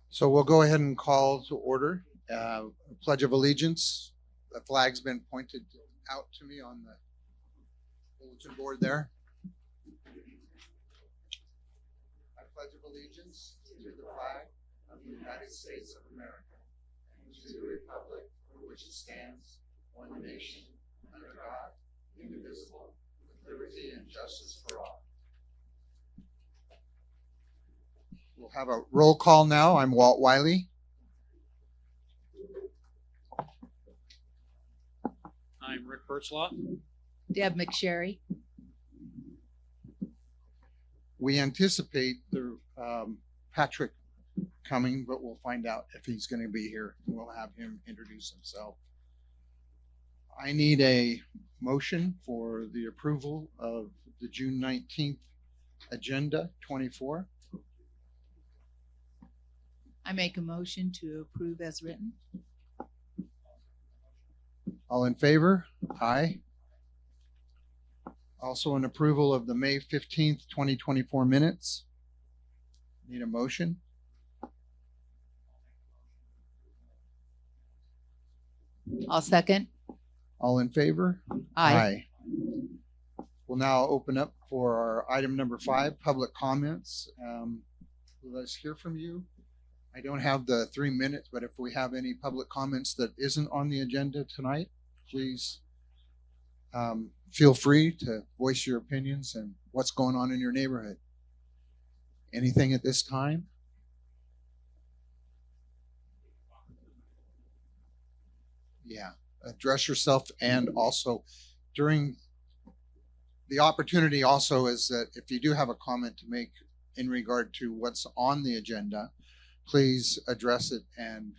So we'll go ahead and call to order. Pledge of Allegiance. The flag's been pointed out to me on the bulletin board there. I pledge of allegiance to the flag of the United States of America and to the republic for which it stands, one nation, under God, indivisible, with liberty and justice for all. We'll have a roll call now. I'm Walt Wiley. I'm Rick Birchlot. Deb McSherry. We anticipate the Patrick coming, but we'll find out if he's going to be here. We'll have him introduce himself. I need a motion for the approval of the June 19th agenda 24. I make a motion to approve as written. All in favor? Aye. Also an approval of the May 15th, 2024 minutes. Need a motion? I'll second. All in favor? Aye. We'll now open up for our item number 5, public comments. Let us hear from you. I don't have the 3 minutes, but if we have any public comments that isn't on the agenda tonight, please feel free to voice your opinions and what's going on in your neighborhood. Anything at this time? Yeah, address yourself, and also during the opportunity also is that if you do have a comment to make in regard to what's on the agenda, please address it and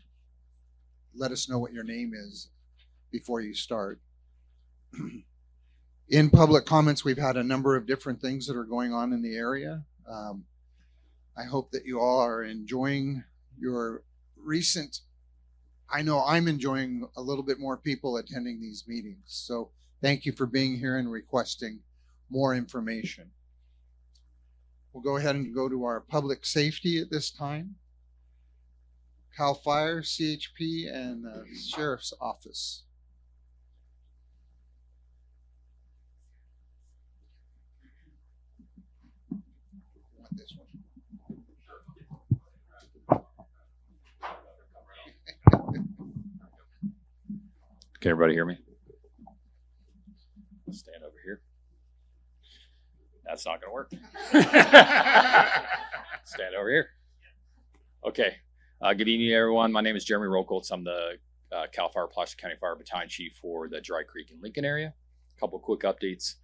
let us know what your name is before you start. In public comments, we've had a number of different things that are going on in the area. I hope that you all are enjoying your recent, I know I'm enjoying a little bit more people attending these meetings. So thank you for being here and requesting more information. We'll go ahead and go to our public safety at this time. Cal Fire, CHP, and the Sheriff's Office. Want this one? Can everybody hear me? Stand over here. That's not going to work. Stand over here. Okay. Good evening, everyone. My name is Jeremy Rokoltz. I'm the Cal Fire Placer County Fire Battalion Chief for the Dry Creek and Lincoln area. A couple quick updates.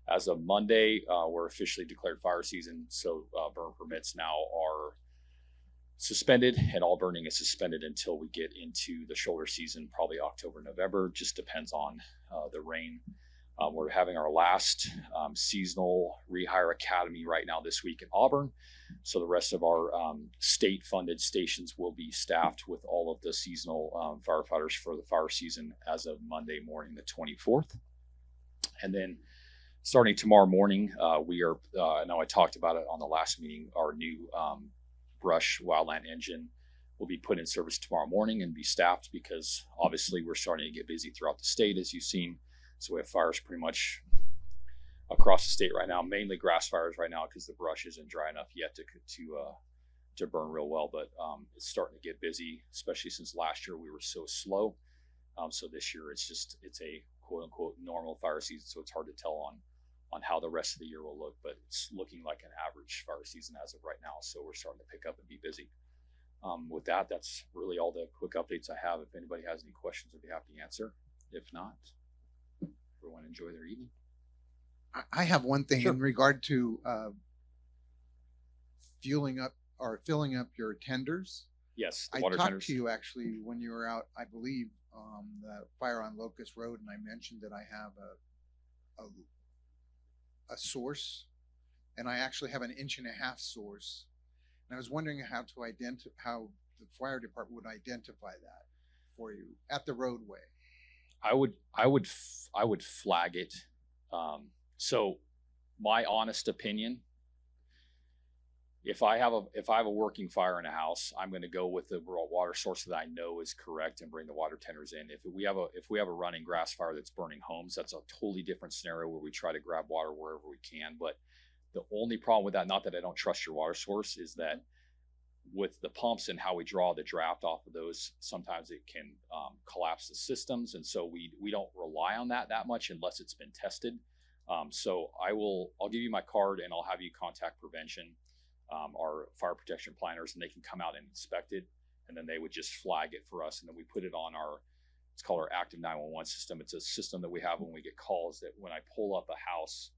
As of Monday, we're officially declared fire season, so burn permits now are suspended, and all burning is suspended until we get into the shoulder season, probably October, November. Just depends on the rain. We're having our last seasonal rehire academy right now this week in Auburn. So the rest of our state-funded stations will be staffed with all of the seasonal firefighters for the fire season as of Monday morning, the 24th. And then starting tomorrow morning, we are, I know I talked about it on the last meeting, our new brush wildland engine will be put in service tomorrow morning and be staffed because obviously we're starting to get busy throughout the state, as you've seen. So we have fires pretty much across the state right now, mainly grass fires right now because the brush isn't dry enough yet to burn real well. But it's starting to get busy, especially since last year we were so slow. So this year it's a quote unquote normal fire season. So it's hard to tell on how the rest of the year will look, but it's looking like an average fire season as of right now. So we're starting to pick up and be busy. With that, that's really all the quick updates I have. If anybody has any questions, I'd be happy to answer. If not, everyone enjoy their evening. I have one thing. Sure. In regard to filling up your tenders. Yes, the I water talked tenders. to you actually when you were out, I believe, the fire on Locust Road, and I mentioned that I have a source, and I actually have an 1.5 inch source, and I was wondering how the fire department would identify that for you at the roadway. I would flag it. So my honest opinion, if I have a working fire in a house, I'm going to go with the water source that I know is correct and bring the water tenders in. If we have a running grass fire that's burning homes, that's a totally different scenario where we try to grab water wherever we can. But the only problem with that, not that I don't trust your water source, is that with the pumps and how we draw the draft off of those, sometimes it can collapse the systems, and so we don't rely on that much unless it's been tested. So I'll give you my card and I'll have you contact prevention, our fire protection planners, and they can come out and inspect it, and then they would just flag it for us, and then we put it on it's called our active 911 system. It's a system that we have when we get calls, that when I pull up a house,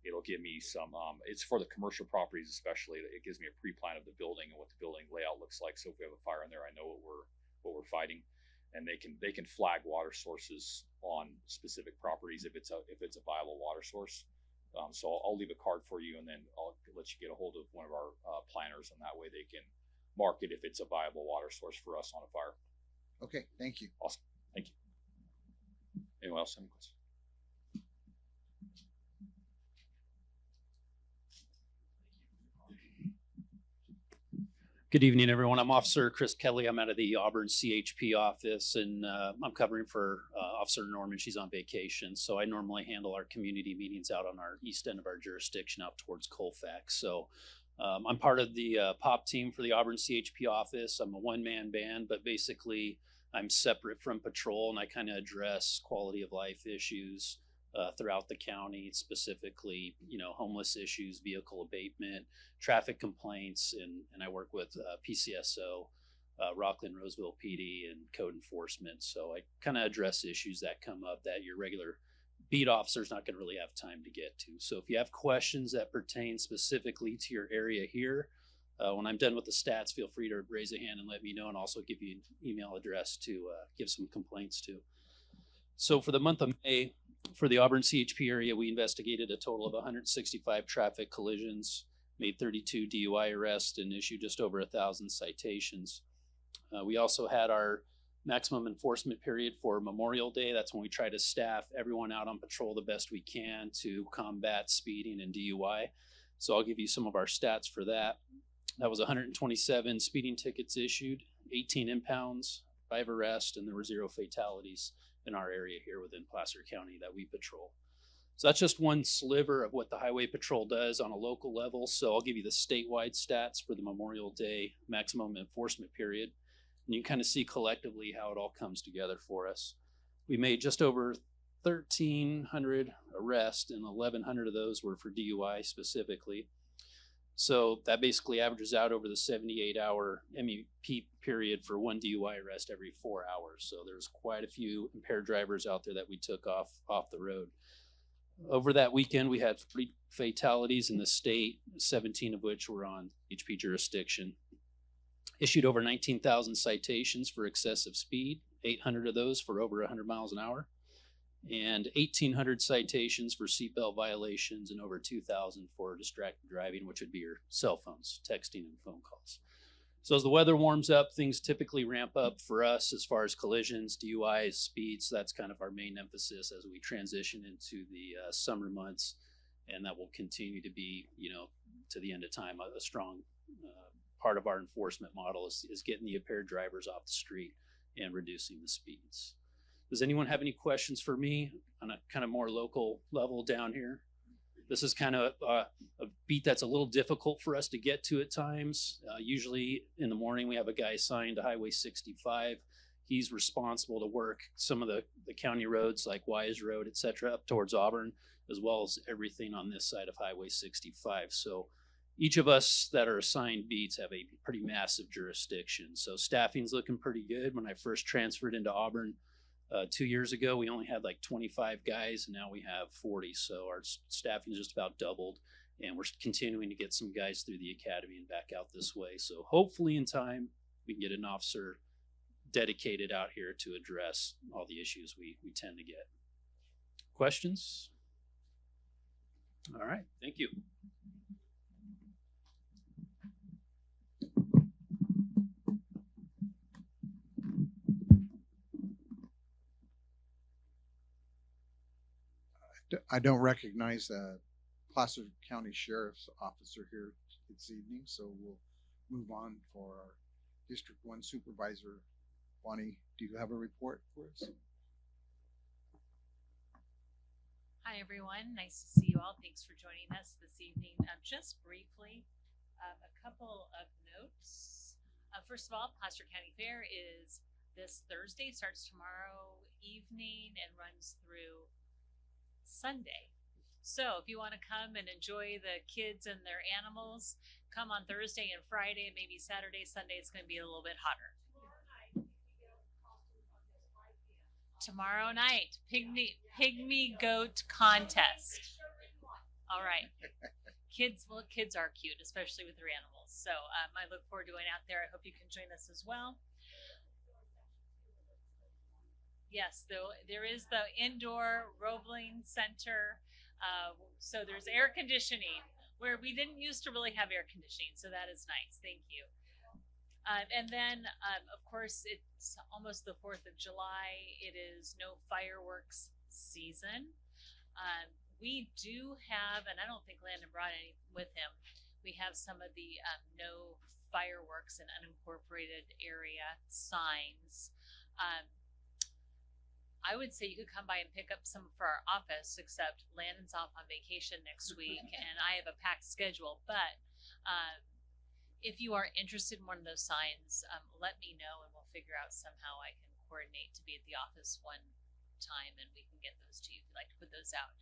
it'll give me some, it's for the commercial properties especially, it gives me a pre-plan of the building and what the building layout looks like. So if we have a fire in there, I know what we're fighting, and they can flag water sources on specific properties if it's a viable water source. So I'll leave a card for you, and then I'll let you get a hold of one of our planners, and that way they can mark it if it's a viable water source for us on a fire. Okay, thank you. Awesome, thank you. Anyone else have any questions? Good evening, everyone. I'm Officer Chris Kelly. I'm out of the Auburn CHP office, and I'm covering for Officer Norman. She's on vacation, so I normally handle our community meetings out on our east end of our jurisdiction out towards Colfax. So I'm part of the POP team for the Auburn CHP office. I'm a one-man band, but basically I'm separate from patrol, and I kind of address quality of life issues throughout the county, specifically, homeless issues, vehicle abatement, traffic complaints, and I work with PCSO, Rockland Roseville PD, and code enforcement. So I kind of address issues that come up that your regular beat officer is not going to really have time to get to. So if you have questions that pertain specifically to your area here, when I'm done with the stats, feel free to raise a hand and let me know, and also give you an email address to give some complaints to. So for the month of May, for the Auburn CHP area, we investigated a total of 165 traffic collisions, made 32 DUI arrests, and issued just over 1,000 citations. We also had our maximum enforcement period for Memorial Day. That's when we try to staff everyone out on patrol the best we can to combat speeding and DUI. So I'll give you some of our stats for that. That was 127 speeding tickets issued, 18 impounds, 5 arrests, and there were 0 fatalities in our area here within Placer County that we patrol. So that's just one sliver of what the Highway Patrol does on a local level. So I'll give you the statewide stats for the Memorial Day maximum enforcement period, and you can kind of see collectively how it all comes together for us. We made just over 1,300 arrests, and 1,100 of those were for DUI specifically. So that basically averages out over the 78-hour MEP period for one DUI arrest every 4 hours. So there's quite a few impaired drivers out there that we took off the road. Over that weekend, we had 3 fatalities in the state, 17 of which were on HP jurisdiction. Issued over 19,000 citations for excessive speed, 800 of those for over 100 miles an hour, and 1,800 citations for seatbelt violations, and over 2,000 for distracted driving, which would be your cell phones, texting, and phone calls. So as the weather warms up, things typically ramp up for us as far as collisions, DUIs, speeds. That's kind of our main emphasis as we transition into the summer months, and that will continue to be, to the end of time, a strong part of our enforcement model is getting the impaired drivers off the street and reducing the speeds. Does anyone have any questions for me on a kind of more local level down here? This is kind of a beat that's a little difficult for us to get to at times. Usually in the morning, we have a guy assigned to Highway 65. He's responsible to work some of the county roads like Wise Road, et cetera, up towards Auburn, as well as everything on this side of Highway 65. So each of us that are assigned beats have a pretty massive jurisdiction. So staffing's looking pretty good. When I first transferred into Auburn 2 years ago, we only had like 25 guys, and now we have 40. So our staffing just about doubled, and we're continuing to get some guys through the academy and back out this way. So hopefully in time, we can get an officer dedicated out here to address all the issues we tend to get. Questions? All right, thank you. I don't recognize a Placer County Sheriff's officer here this evening, so we'll move on for our District 1 Supervisor. Bonnie, do you have a report for us? Hi, everyone. Nice to see you all. Thanks for joining us this evening. Just briefly, a couple of notes. First of all, Placer County Fair is this Thursday, starts tomorrow evening and runs through Sunday. So if you want to come and enjoy the kids and their animals, come on Thursday and Friday, and maybe Saturday, Sunday. It's going to be a little bit hotter. Tomorrow night, pygmy goat contest. All right, kids are cute, especially with their animals. So I look forward to going out there. I hope you can join us as well. Yes, though there is the indoor Roebling Center. So there's air conditioning where we didn't used to really have air conditioning. So that is nice. Thank you. And then, of course, it's almost the 4th of July. It is no fireworks season. We do have, and I don't think Landon brought any with him, we have some of the no fireworks in unincorporated area signs. I would say you could come by and pick up some for our office, except Landon's off on vacation next week, and I have a packed schedule. But if you are interested in one of those signs, let me know and we'll figure out somehow I can coordinate to be at the office one time and we can get those to you if you'd like to put those out.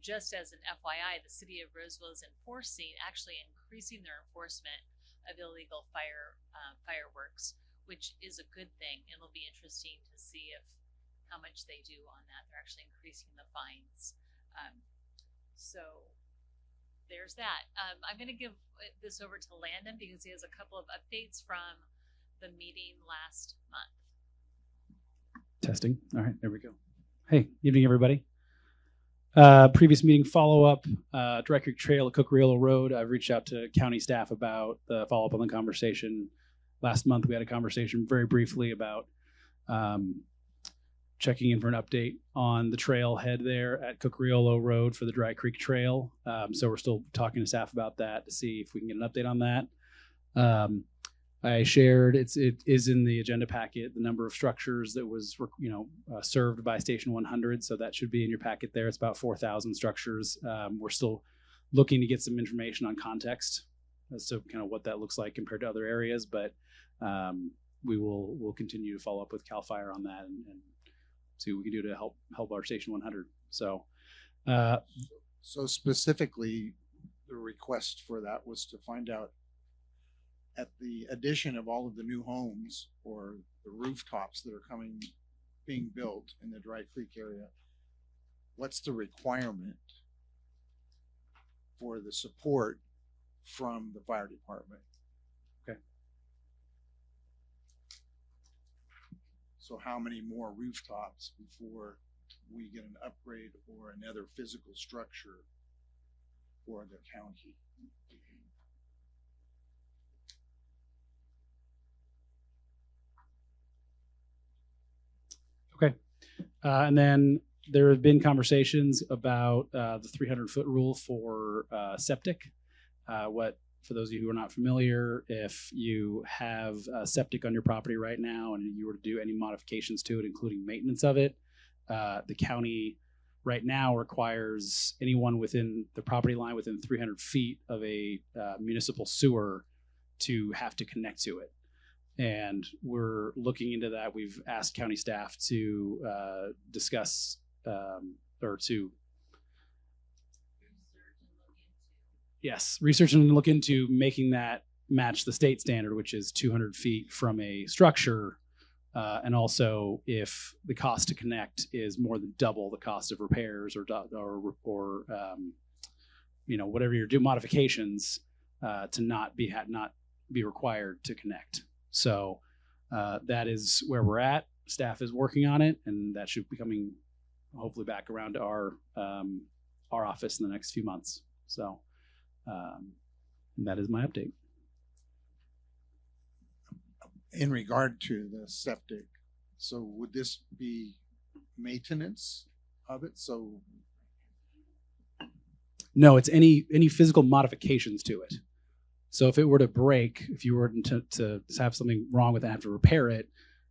Just as an FYI, the city of Roseville is actually increasing their enforcement of illegal fireworks, which is a good thing. It'll be interesting to see how much they do on that. They're actually increasing the fines. So there's that. I'm going to give this over to Landon because he has a couple of updates from the meeting last month. Testing. All right, there we go. Hey, evening, everybody. Previous meeting follow-up, Dry Creek Trail at Cookereelo Road. I've reached out to county staff about the follow-up on the conversation. Last month, we had a conversation very briefly about checking in for an update on the trailhead there at Cookereelo Road for the Dry Creek Trail. So we're still talking to staff about that to see if we can get an update on that. I shared it is in the agenda packet the number of structures that was served by Station 100. So that should be in your packet there. It's about 4,000 structures. We're still looking to get some information on context as to kind of what that looks like compared to other areas, but we'll continue to follow up with CAL FIRE on that and see what we can do to help our Station 100. So specifically, the request for that was to find out at the addition of all of the new homes or the rooftops that are being built in the Dry Creek area, what's the requirement for the support from the fire department? Okay. So how many more rooftops before we get an upgrade or another physical structure for the county? Okay. And then there have been conversations about the 300-foot rule for septic. For those of you who are not familiar, if you have septic on your property right now and you were to do any modifications to it, including maintenance of it, the county right now requires anyone within the property line within 300 feet of a municipal sewer to have to connect to it. And we're looking into that. We've asked county staff to discuss or to research and look into making that match the state standard, which is 200 feet from a structure. And also, if the cost to connect is more than double the cost of repairs or whatever you're doing modifications, to not be required to connect. So that is where we're at. Staff is working on it, and that should be coming hopefully back around to our office in the next few months. So that is my update. In regard to the septic, so would this be maintenance of it? So no, it's any physical modifications to it. So if it were to break, if you were to have something wrong with it and have to repair it,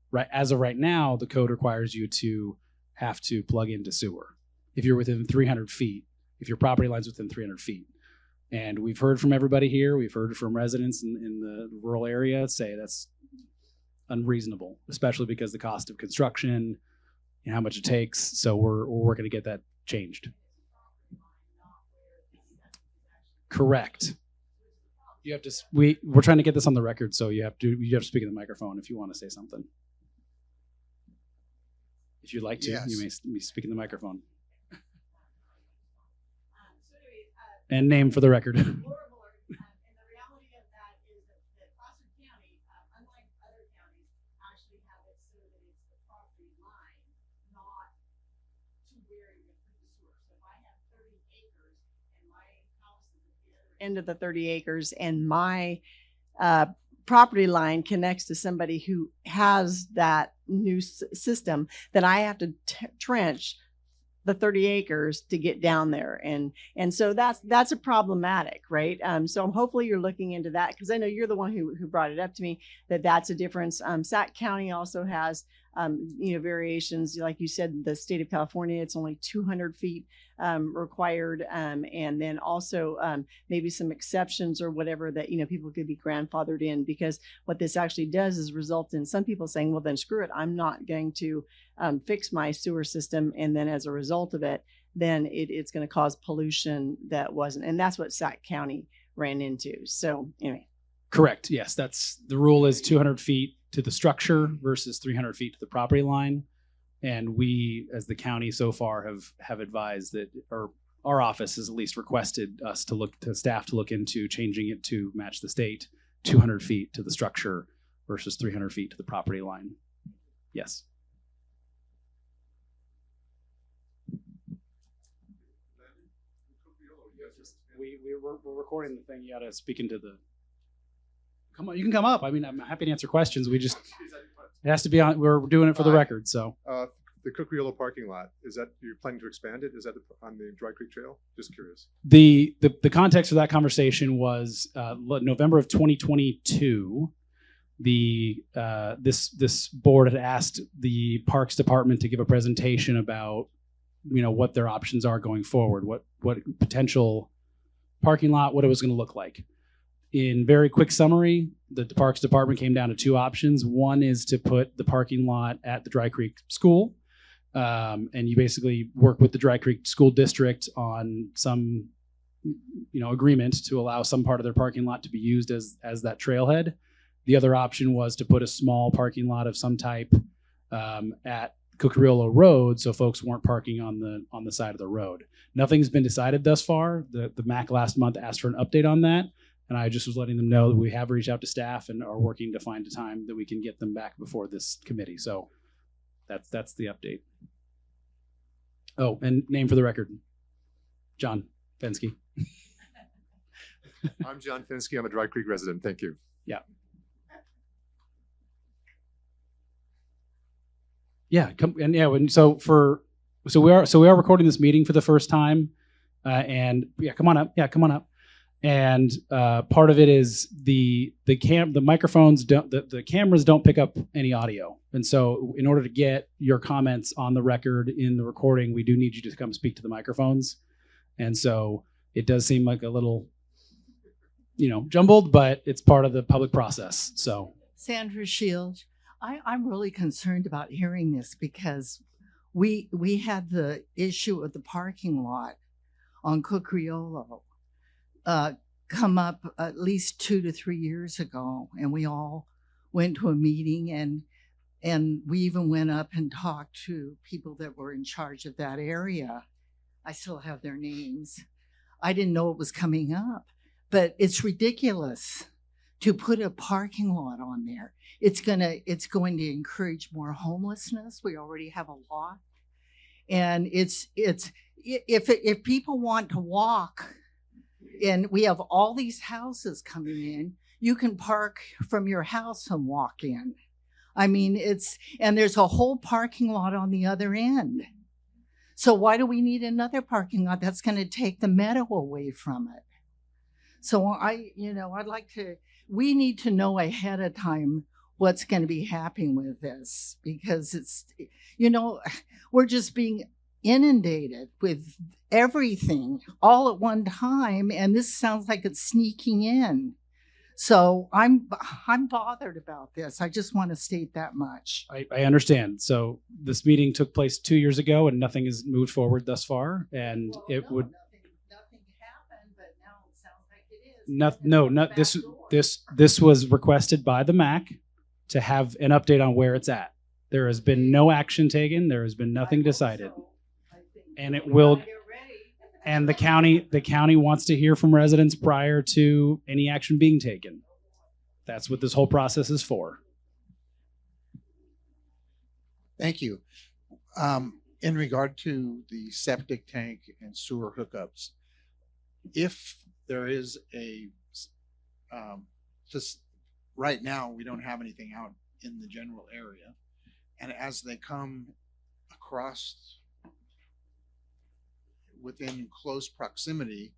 right as of right now, the code requires you to have to plug into sewer if you're within 300 feet, if your property line's within 300 feet. And we've heard from everybody here, we've heard from residents in the rural area say that's unreasonable, especially because the cost of construction and how much it takes. So we're working to get that changed. Correct. You have to. We're trying to get this on the record, so you have to speak in the microphone if you want to say something. If you'd like to, Yes. you may speak in the microphone. And name for the record. And the reality of that is that Placer County, unlike other counties, actually have it so that it's the property line, not to where you're going to put the sewer. So if I have 30 acres and my house is at the other end of the 30 acres and my property line connects to somebody who has that new system, then I have to trench the 30 acres to get down there. And so that's a problematic, right? So hopefully you're looking into that, because I know you're the one who brought it up to me, that's a difference. Sac County also has, variations. Like you said, the state of California, it's only 200 feet required. And then also maybe some exceptions or whatever that, people could be grandfathered in, because what this actually does is result in some people saying, well, then screw it, I'm not going to fix my sewer system. And then as a result of it, then it's going to cause pollution that wasn't. And that's what Sac County ran into. So anyway. Correct. Yes, that's the rule is 200 feet to the structure versus 300 feet to the property line. And we, as the county so far, have advised that, or our office has at least requested us to staff to look into changing it to match the state, 200 feet to the structure versus 300 feet to the property line. Yes. We're recording the thing. You got to speak into the. Come on, you can come up. I mean, I'm happy to answer questions. It has to be on. We're doing it for the record. So the Cucuriolo parking lot, is that you're planning to expand it? Is that on the Dry Creek Trail? Just curious. The context for that conversation was November of 2022. This board had asked the Parks Department to give a presentation about what their options are going forward, what potential parking lot, what it was going to look like. In very quick summary, the Parks Department came down to two options. One is to put the parking lot at the Dry Creek School, and you basically work with the Dry Creek School District on some, agreement to allow some part of their parking lot to be used as that trailhead. The other option was to put a small parking lot of some type at Cucuriolo Road, so folks weren't parking on the side of the road. Nothing's been decided thus far. The MAC last month asked for an update on that. And I just was letting them know that we have reached out to staff and are working to find a time that we can get them back before this committee. So that's the update. Oh, and name for the record, John Fensky. I'm John Finsky. I'm a Dry Creek resident. Thank you. Yeah. Yeah. So we are recording this meeting for the first time, and yeah, come on up. Yeah, come on up. And part of it is the microphones the cameras don't pick up any audio, and so in order to get your comments on the record in the recording, we do need you to come speak to the microphones. And so it does seem like a little, jumbled, but it's part of the public process. So Sandra Shields, I'm really concerned about hearing this, because we had the issue of the parking lot on Cucuriolo come up at least 2 to 3 years ago, and we all went to a meeting, and we even went up and talked to people that were in charge of that area. I still have their names. I didn't know it was coming up, but it's ridiculous to put a parking lot on there. It's going to encourage more homelessness. We already have a lot, and if people want to walk. And we have all these houses coming in. You can park from your house and walk in. I mean, and there's a whole parking lot on the other end. So why do we need another parking lot? That's going to take the meadow away from it. So I'd like we need to know ahead of time what's going to be happening with this, because it's, we're just being inundated with everything all at one time. And this sounds like it's sneaking in. So I'm bothered about this. I just want to state that much. I understand. So this meeting took place 2 years ago and nothing has moved forward thus far. And Well, it no, would, nothing happened, but now it sounds like it is. this was requested by the MAC to have an update on where it's at. There has been no action taken. There has been nothing decided. And it will, and the county wants to hear from residents prior to any action being taken. That's what this whole process is for. Thank you. In regard to the septic tank and sewer hookups, if there is right now we don't have anything out in the general area, and as they come across within close proximity,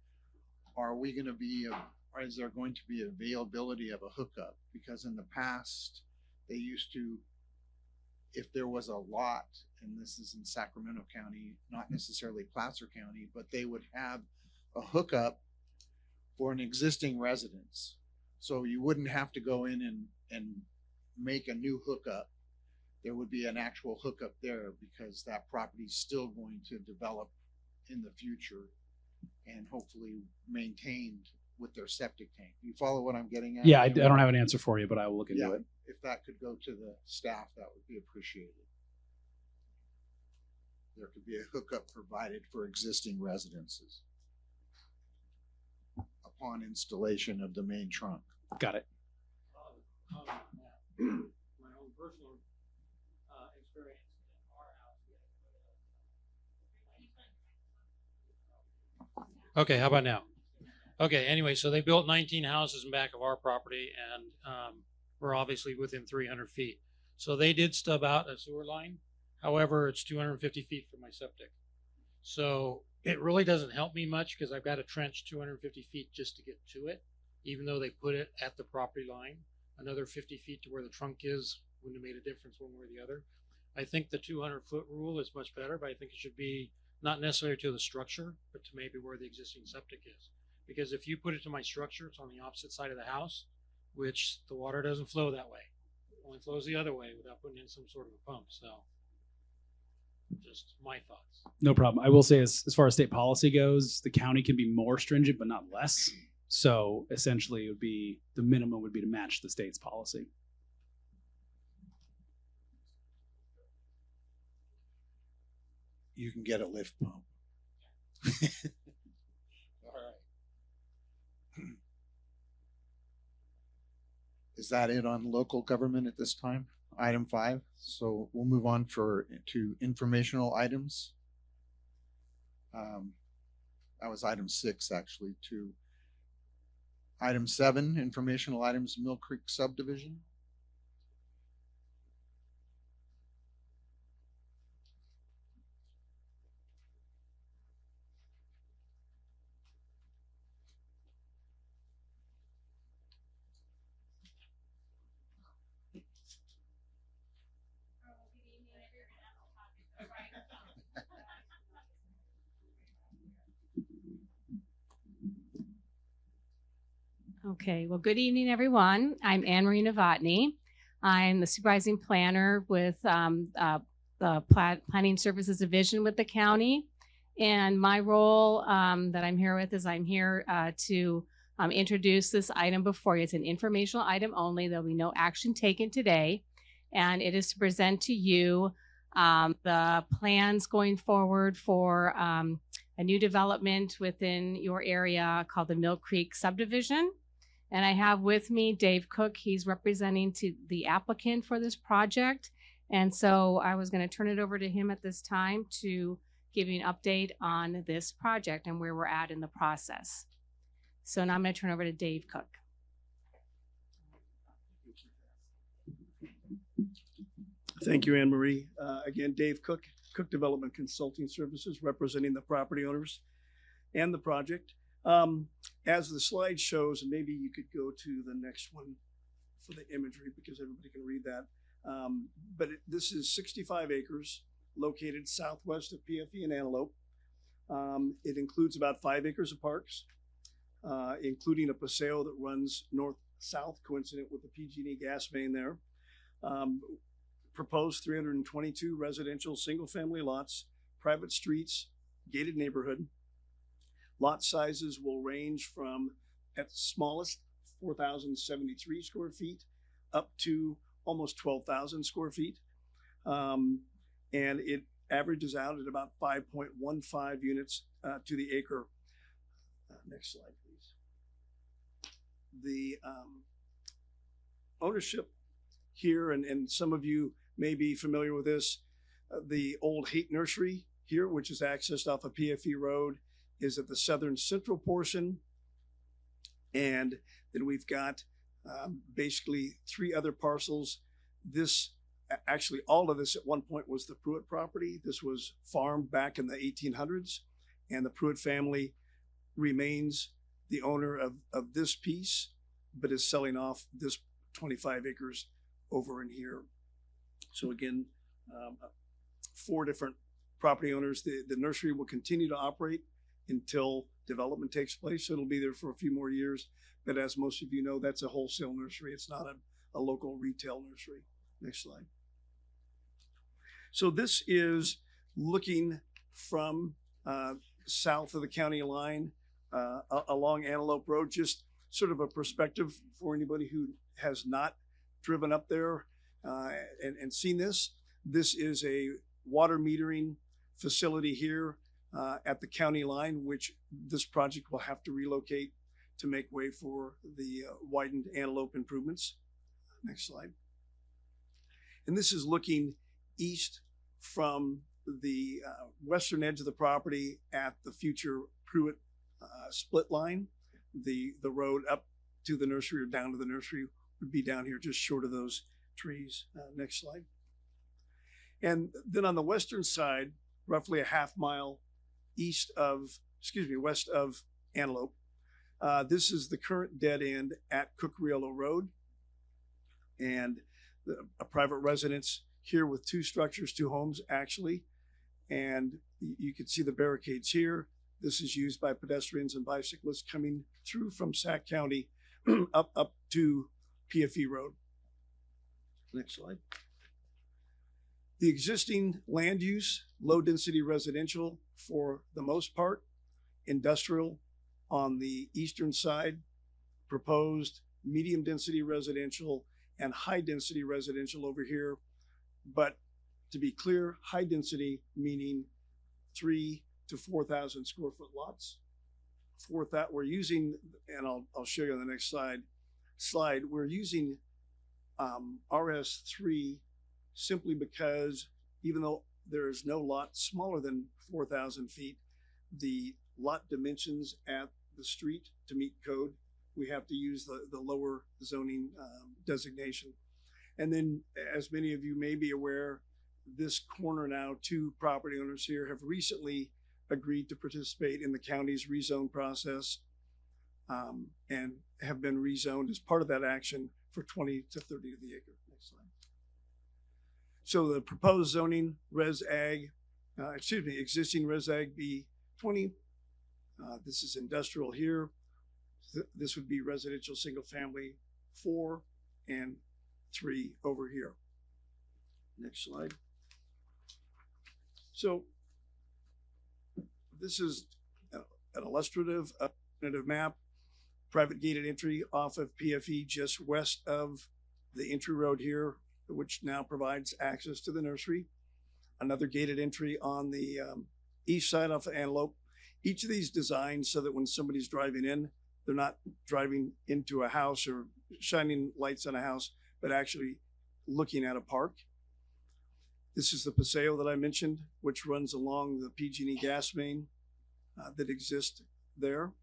or is there going to be availability of a hookup? Because in the past, they used to, if there was a lot, and this is in Sacramento County, not necessarily Placer County, but they would have a hookup for an existing residence. So you wouldn't have to go in and make a new hookup. There would be an actual hookup there because that property is still going to develop in the future and hopefully maintained with their septic tank. You follow what I'm getting at? Yeah, I don't have an answer for you, but I will look into Yeah, it. if that could go to the staff, that would be appreciated. There could be a hookup provided for existing residences upon installation of the main trunk. Got it. My own personal experience in our house. Okay, how about now? Okay, anyway, so they built 19 houses in back of our property, and we're obviously within 300 feet. So they did stub out a sewer line. However, it's 250 feet from my septic. So it really doesn't help me much because I've got to trench 250 feet just to get to it, even though they put it at the property line. Another 50 feet to where the trunk is wouldn't have made a difference one way or the other. I think the 200-foot rule is much better, but I think it should be not necessarily to the structure, but to maybe where the existing septic is. Because if you put it to my structure, it's on the opposite side of the house, which the water doesn't flow that way. It only flows the other way without putting in some sort of a pump. So just my thoughts. No problem. I will say as far as state policy goes, the county can be more stringent, but not less. So essentially it would be, the minimum would be to match the state's policy. You can get a lift pump. All right. Is that it on local government at this time? Item 5. So we'll move on to informational items. That was item 6 actually. To item 7, informational items, Mill Creek subdivision. Okay, well, good evening, everyone. I'm Anne Marie Novotny. I'm the supervising planner with the Planning Services Division with the county. And my role that I'm here with is I'm here to introduce this item before you. It's an informational item only. There'll be no action taken today. And it is to present to you the plans going forward for a new development within your area called the Mill Creek subdivision. And I have with me Dave Cook. He's representing to the applicant for this project. And so I was going to turn it over to him at this time to give you an update on this project and where we're at in the process. So now I'm going to turn over to Dave Cook. Thank you, Anne Marie. Again, Dave Cook, Cook Development Consulting Services, representing the property owners and the project. as the slide shows, and maybe you could go to the next one for the imagery because everybody can read that. This is 65 acres located southwest of PFE and Antelope. It includes about 5 acres of parks, including a paseo that runs north-south, coincident with the PG&E gas main there. Proposed 322 residential single-family lots, private streets, gated neighborhood. Lot sizes will range from, at the smallest, 4,073 square feet up to almost 12,000 square feet. And it averages out at about 5.15 units to the acre. Next slide, please. The ownership here, and some of you may be familiar with this, the old Haight Nursery here, which is accessed off of PFE Road, is at the southern central portion. And then we've got basically 3 other parcels. This, actually all of this at one point was the Pruitt property. This was farmed back in the 1800s, and the Pruitt family remains the owner of this piece, but is selling off this 25 acres over in here. So again, 4 different property owners. The nursery will continue to operate until development takes place. So it'll be there for a few more years. But as most of you know, that's a wholesale nursery. It's not a local retail nursery. Next slide. So this is looking from south of the county line along Antelope Road, just sort of a perspective for anybody who has not driven up there and seen this. This is a water metering facility here at the county line, which this project will have to relocate to make way for the widened Antelope improvements. Next slide. And this is looking east from the western edge of the property at the future Pruitt split line. The road up to the nursery or down to the nursery would be down here just short of those trees. Next slide. And then on the western side, roughly a half mile west of Antelope, this is the current dead end at Cookriolo Road, and a private residence here with 2 structures, 2 homes actually. And you can see the barricades here. This is used by pedestrians and bicyclists coming through from Sac County up to PFE Road. Next slide. The existing land use, low density residential for the most part, industrial on the eastern side, proposed medium density residential and high density residential over here. But to be clear, high density meaning 3,000 to 4,000 square foot lots. For that, we're using, and I'll show you on the next slide, we're using RS3 simply because even though there is no lot smaller than 4,000 feet, the lot dimensions at the street to meet code, we have to use the lower zoning designation. And then, as many of you may be aware, this corner now, 2 property owners here have recently agreed to participate in the county's rezone process and have been rezoned as part of that action for 20 to 30 of the acre. Next slide. So the proposed zoning existing Res Ag B20. This is industrial here. This would be residential single family 4 and 3 over here. Next slide. So this is an illustrative map, private gated entry off of PFE just west of the entry road here, which now provides access to the nursery. Another gated entry on the east side off of Antelope. Each of these designed so that when somebody's driving in, they're not driving into a house or shining lights on a house, but actually looking at a park. This is the paseo that I mentioned, which runs along the PG&E gas main that exists there.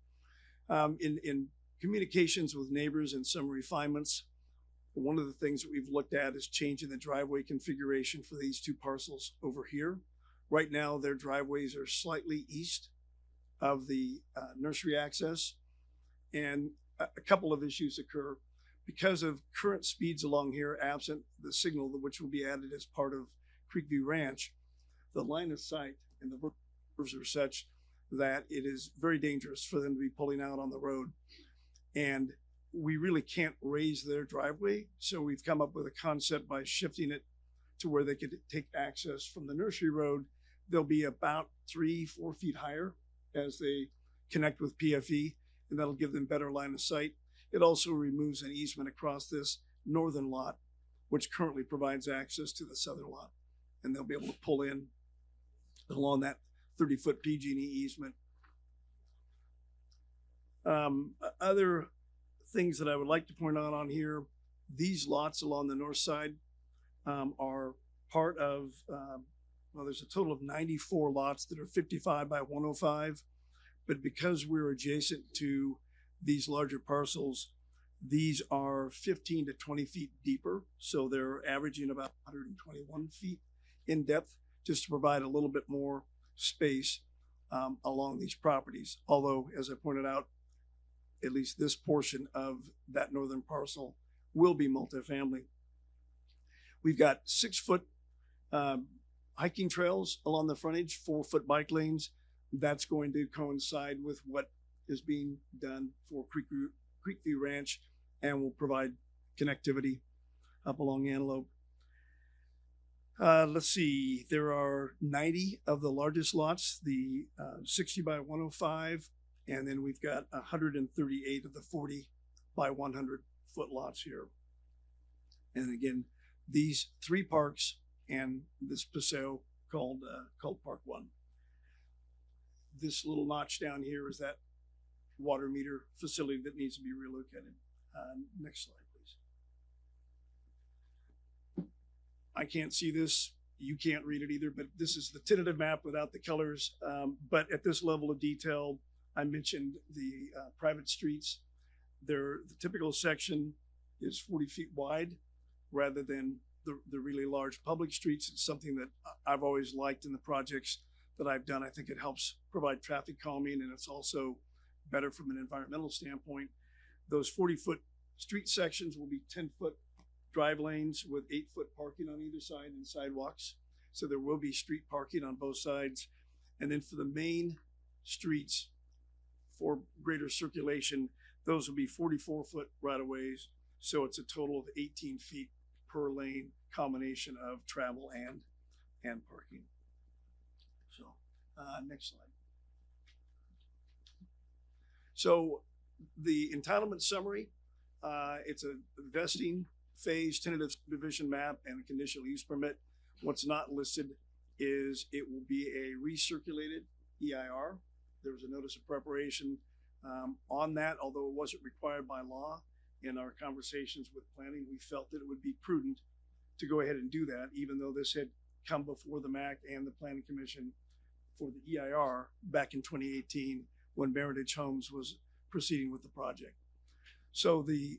In communications with neighbors and some refinements, one of the things that we've looked at is changing the driveway configuration for these 2 parcels over here. Right now, their driveways are slightly east of the nursery access. And a couple of issues occur because of current speeds along here, absent the signal which will be added as part of Creekview Ranch. The line of sight and the curves are such that it is very dangerous for them to be pulling out on the road. And we really can't raise their driveway. So we've come up with a concept by shifting it to where they could take access from the nursery road. They'll be about 3-4 feet higher as they connect with PFE, and that'll give them better line of sight. It also removes an easement across this northern lot, which currently provides access to the southern lot. And they'll be able to pull in along that 30-foot PG&E easement. Other things that I would like to point out on here, these lots along the north side are part of, well, there's a total of 94 lots that are 55 by 105, but because we're adjacent to these larger parcels, these are 15 to 20 feet deeper. So they're averaging about 121 feet in depth, just to provide a little bit more space along these properties. Although, as I pointed out, at least this portion of that northern parcel will be multifamily. We've got 6-foot hiking trails along the frontage, 4-foot bike lanes. That's going to coincide with what is being done for Creekview Ranch and will provide connectivity up along Antelope. Let's see, there are 90 of the largest lots, the 60 by 105, and then we've got 138 of the 40 by 100 foot lots here. And again, these 3 parks and this paseo called Park 1. This little notch down here is that water meter facility that needs to be relocated. Next slide, please. I can't see this. You can't read it either, but this is the tentative map without the colors. But at this level of detail, I mentioned the private streets. The typical section is 40 feet wide rather than the really large public streets. It's something that I've always liked in the projects that I've done. I think it helps provide traffic calming, and it's also better from an environmental standpoint. Those 40-foot street sections will be 10-foot drive lanes with 8-foot parking on either side and sidewalks. So there will be street parking on both sides. And then for the main streets for greater circulation, those will be 44-foot right-of-ways. So it's a total of 18 feet per lane combination of travel and parking. So next slide. So the entitlement summary, it's a vesting phase, tentative subdivision map, and a conditional use permit. What's not listed is it will be a recirculated EIR. There was a notice of preparation on that, although it wasn't required by law. In our conversations with planning, we felt that it would be prudent to go ahead and do that, even though this had come before the MAC and the Planning Commission for the EIR back in 2018 when Meritage Homes was proceeding with the project. So the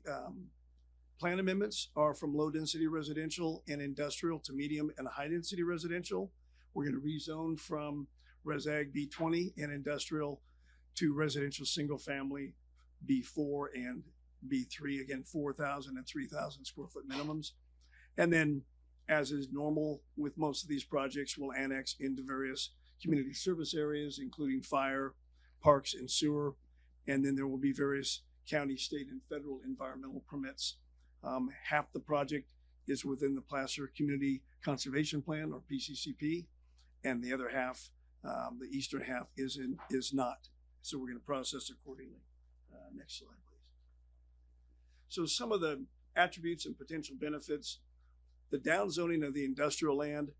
plan amendments are from low density residential and industrial to medium and high density residential. We're going to rezone from ResAg B20 and industrial to residential single family B4 and B3, again, 4,000 and 3,000 square foot minimums. And then, as is normal with most of these projects, we'll annex into various community service areas, including fire, parks, and sewer. And then there will be various county, state, and federal environmental permits. Half the project is within the Placer Community Conservation Plan, or PCCP, and the other half, the eastern half, is not. So we're going to process accordingly. Next slide, please. So some of the attributes and potential benefits: the downzoning of the industrial land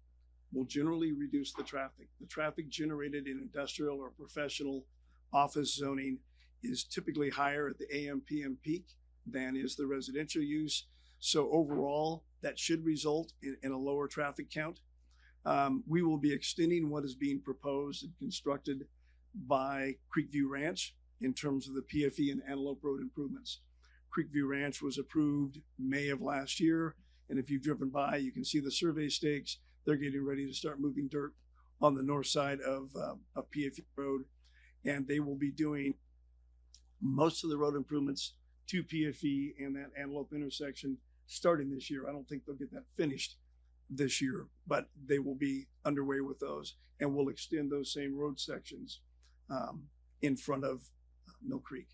will generally reduce the traffic. The traffic generated in industrial or professional office zoning is typically higher at the AM/PM peak than is the residential use. So overall, that should result in a lower traffic count. We will be extending what is being proposed and constructed by Creekview Ranch in terms of the PFE and Antelope Road improvements. Creekview Ranch was approved May of last year, and if you've driven by, you can see the survey stakes. They're getting ready to start moving dirt on the north side of PFE Road, and they will be doing most of the road improvements to PFE and that Antelope intersection starting this year. I don't think they'll get that finished this year, but they will be underway with those, and we'll extend those same road sections in front of Mill Creek.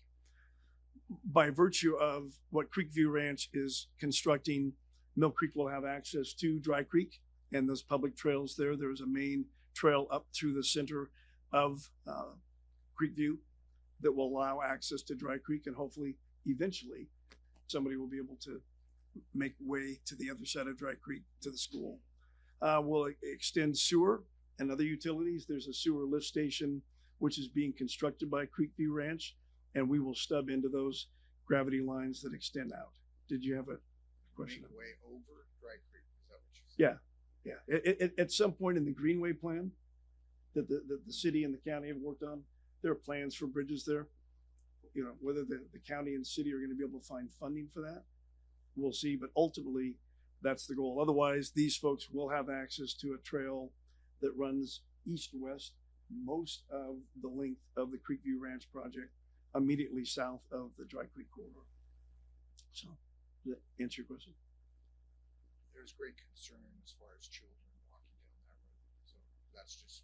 By virtue of what Creekview Ranch is constructing, Mill Creek will have access to Dry Creek and those public trails there. There's a main trail up through the center of Creekview that will allow access to Dry Creek, and hopefully eventually somebody will be able to make way to the other side of Dry Creek to the school. We'll extend sewer and other utilities. There's a sewer lift station which is being constructed by Creekview Ranch, and we will stub into those gravity lines that extend out. Did you have a question? Make way over Dry Creek. Is that what you said? Yeah. At some point in the Greenway plan that the city and the county have worked on, there are plans for bridges there. You know, whether the county and city are going to be able to find funding for that, we'll see. But ultimately, that's the goal. Otherwise, these folks will have access to a trail that runs east to west most of the length of the Creekview Ranch project, immediately south of the Dry Creek corridor. So, does that answer your question? There's great concern as far as children walking down that road. So that's just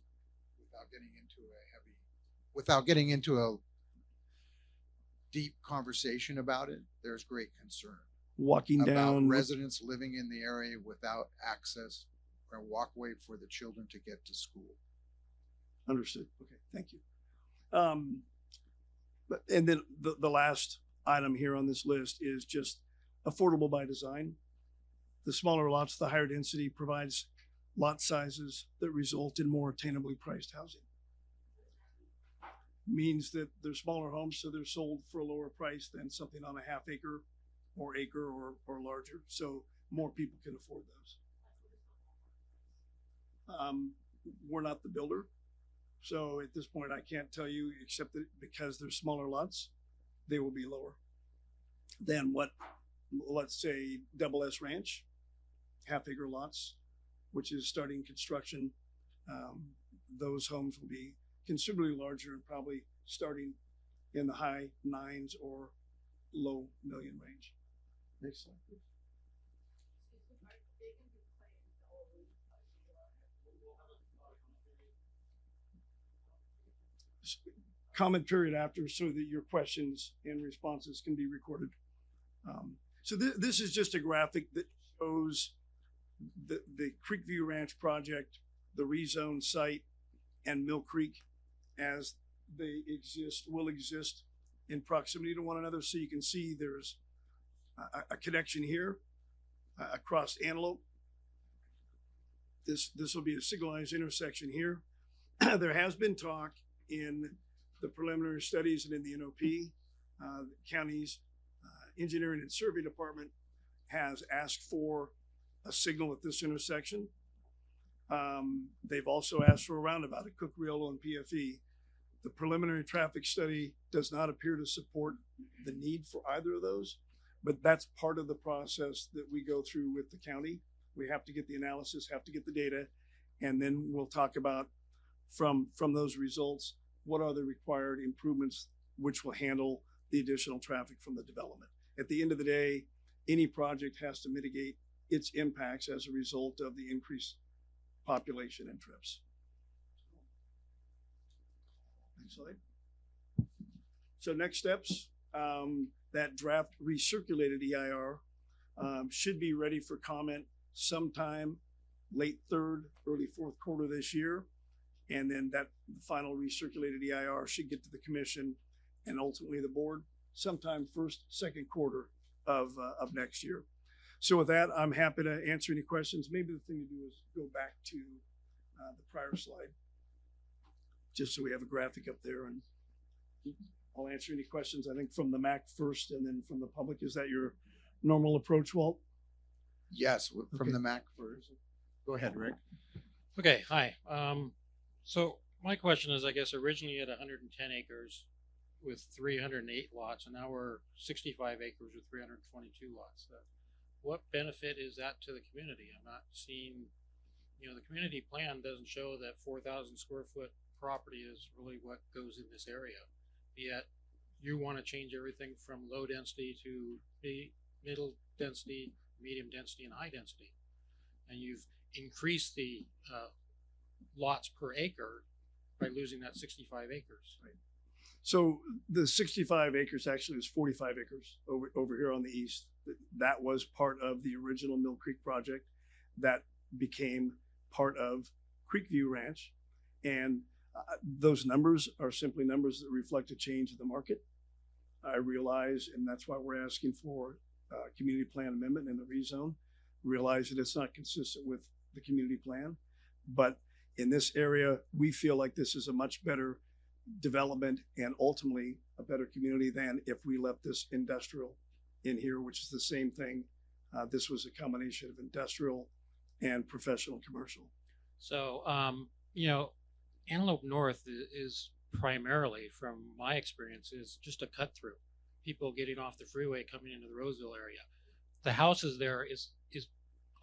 without getting into a deep conversation about it. There's great concern Walking about down residents living in the area without access or walkway for the children to get to school. Understood. Okay, thank you. And then the last item here on this list is just affordable by design. The smaller lots, the higher density provides lot sizes that result in more attainably priced housing. Means that they're smaller homes, so they're sold for a lower price than something on a half acre or acre or larger. So more people can afford those. We're not the builder. So at this point, I can't tell you, except that because they're smaller lots, they will be lower than what, let's say, Double S Ranch, half acre lots, which is starting construction. Those homes will be considerably larger and probably starting in the high nines or low million range. Next slide, please. Comment period after, so that your questions and responses can be recorded. So this is just a graphic that shows the Creekview Ranch project, the rezone site, and Mill Creek as they will exist in proximity to one another. So you can see there's a connection here across Antelope. This will be a signalized intersection here. There has been talk in the preliminary studies and in the NOP, the county's engineering and survey department has asked for a signal at this intersection. They've also asked for a roundabout at Cook, Riolo, and PFE. The preliminary traffic study does not appear to support the need for either of those, but that's part of the process that we go through with the county. We have to get the analysis, have to get the data, and then we'll talk about from those results, what are the required improvements which will handle the additional traffic from the development. At the end of the day, any project has to mitigate its impacts as a result of the increased population and trips. Next slide. So next steps, that draft recirculated EIR should be ready for comment sometime late third, early fourth quarter this year. And then that final recirculated EIR should get to the commission and ultimately the board sometime first, second quarter of next year. So with that, I'm happy to answer any questions. Maybe the thing to do is go back to the prior slide, just so we have a graphic up there, and I'll answer any questions, I think, from the MAC first and then from the public. Is that your normal approach, Walt? Yes, from Okay. the MAC first. Go ahead, Rick. Okay, hi. So my question is, I guess originally at 110 acres with 308 lots, and now we're 65 acres with 322 lots. What benefit is that to the community? I'm not seeing, the community plan doesn't show that 4,000 square foot property is really what goes in this area. Yet you want to change everything from low density to middle density, medium density, and high density. And you've increased the lots per acre by losing that 65 acres. Right. So the 65 acres actually is 45 acres over here on the east. That was part of the original Mill Creek project that became part of Creekview Ranch. And those numbers are simply numbers that reflect a change in the market. I realize, and that's why we're asking for a community plan amendment and the rezone. Realize that it's not consistent with the community plan, but in this area, we feel like this is a much better development and ultimately a better community than if we left this industrial in here, which is the same thing. This was a combination of industrial and professional commercial. So, Antelope North is primarily, from my experience, is just a cut through. People getting off the freeway coming into the Roseville area. The houses there is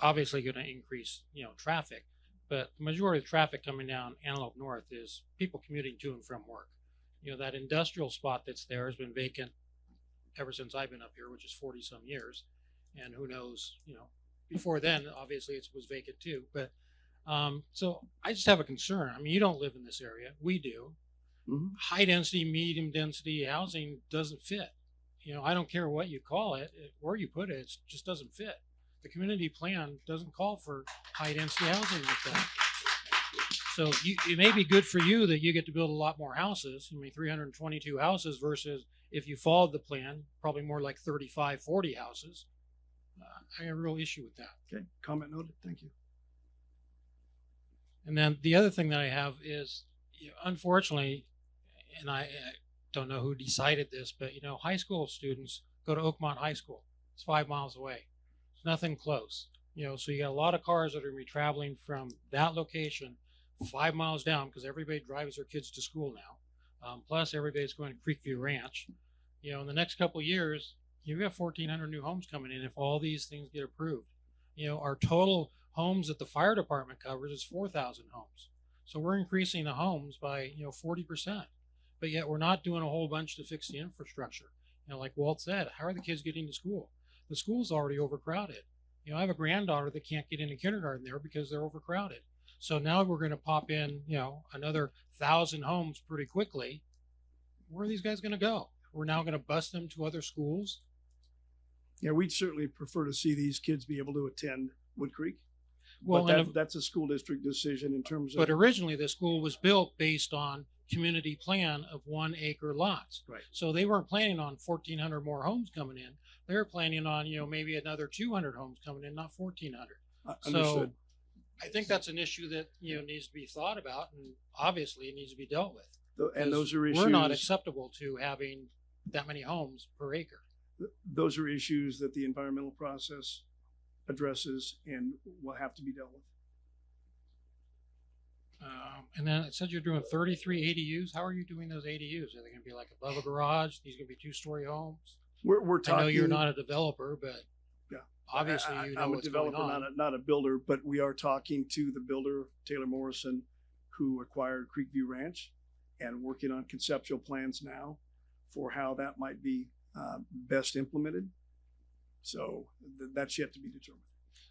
obviously going to increase, traffic, but the majority of the traffic coming down Antelope North is people commuting to and from work. That industrial spot that's there has been vacant ever since I've been up here, which is 40 some years. And who knows, before then, obviously it was vacant too. But so I just have a concern. I mean, you don't live in this area. We do. Mm-hmm. High density, medium density housing doesn't fit. I don't care what you call it, where you put it, it just doesn't fit. The community plan doesn't call for high density housing like that. So it may be good for you that you get to build a lot more houses. 322 houses versus if you followed the plan, probably more like 35, 40 houses. I have a real issue with that. Okay, comment noted. Thank you. And then the other thing that I have is, unfortunately, and I don't know who decided this, but high school students go to Oakmont High School. It's 5 miles away. It's nothing close. So you got a lot of cars that are going to be traveling from that location 5 miles down because everybody drives their kids to school now. Plus everybody's going to Creekview Ranch. In the next couple of years, you have 1,400 new homes coming in if all these things get approved. Our total homes that the fire department covers is 4,000 homes. So we're increasing the homes by 40%, but yet we're not doing a whole bunch to fix the infrastructure. Like Walt said, how are the kids getting to school? The school's already overcrowded. I have a granddaughter that can't get into kindergarten there because they're overcrowded. So now we're going to pop in, another 1,000 homes pretty quickly. Where are these guys going to go? We're now going to bus them to other schools. Yeah, we'd certainly prefer to see these kids be able to attend Wood Creek. Well, but that's a school district decision in terms of. But originally, the school was built based on community plan of 1 acre lots. Right. So they weren't planning on 1,400 more homes coming in. They were planning on, maybe another 200 homes coming in, not 1,400. Understood. So I think that's an issue that needs to be thought about, and obviously it needs to be dealt with. And those are issues. We're not acceptable to having that many homes per acre. Those are issues that the environmental process addresses and will have to be dealt with. And then it said you're doing 33 ADUs. How are you doing those ADUs? Are they going to be like above a garage? These going to be 2-story homes? We're talking. I know you're not a developer, but yeah, obviously I'm a developer, not a builder. But we are talking to the builder Taylor Morrison, who acquired Creekview Ranch, and working on conceptual plans now for how that might be best implemented. So that's yet to be determined.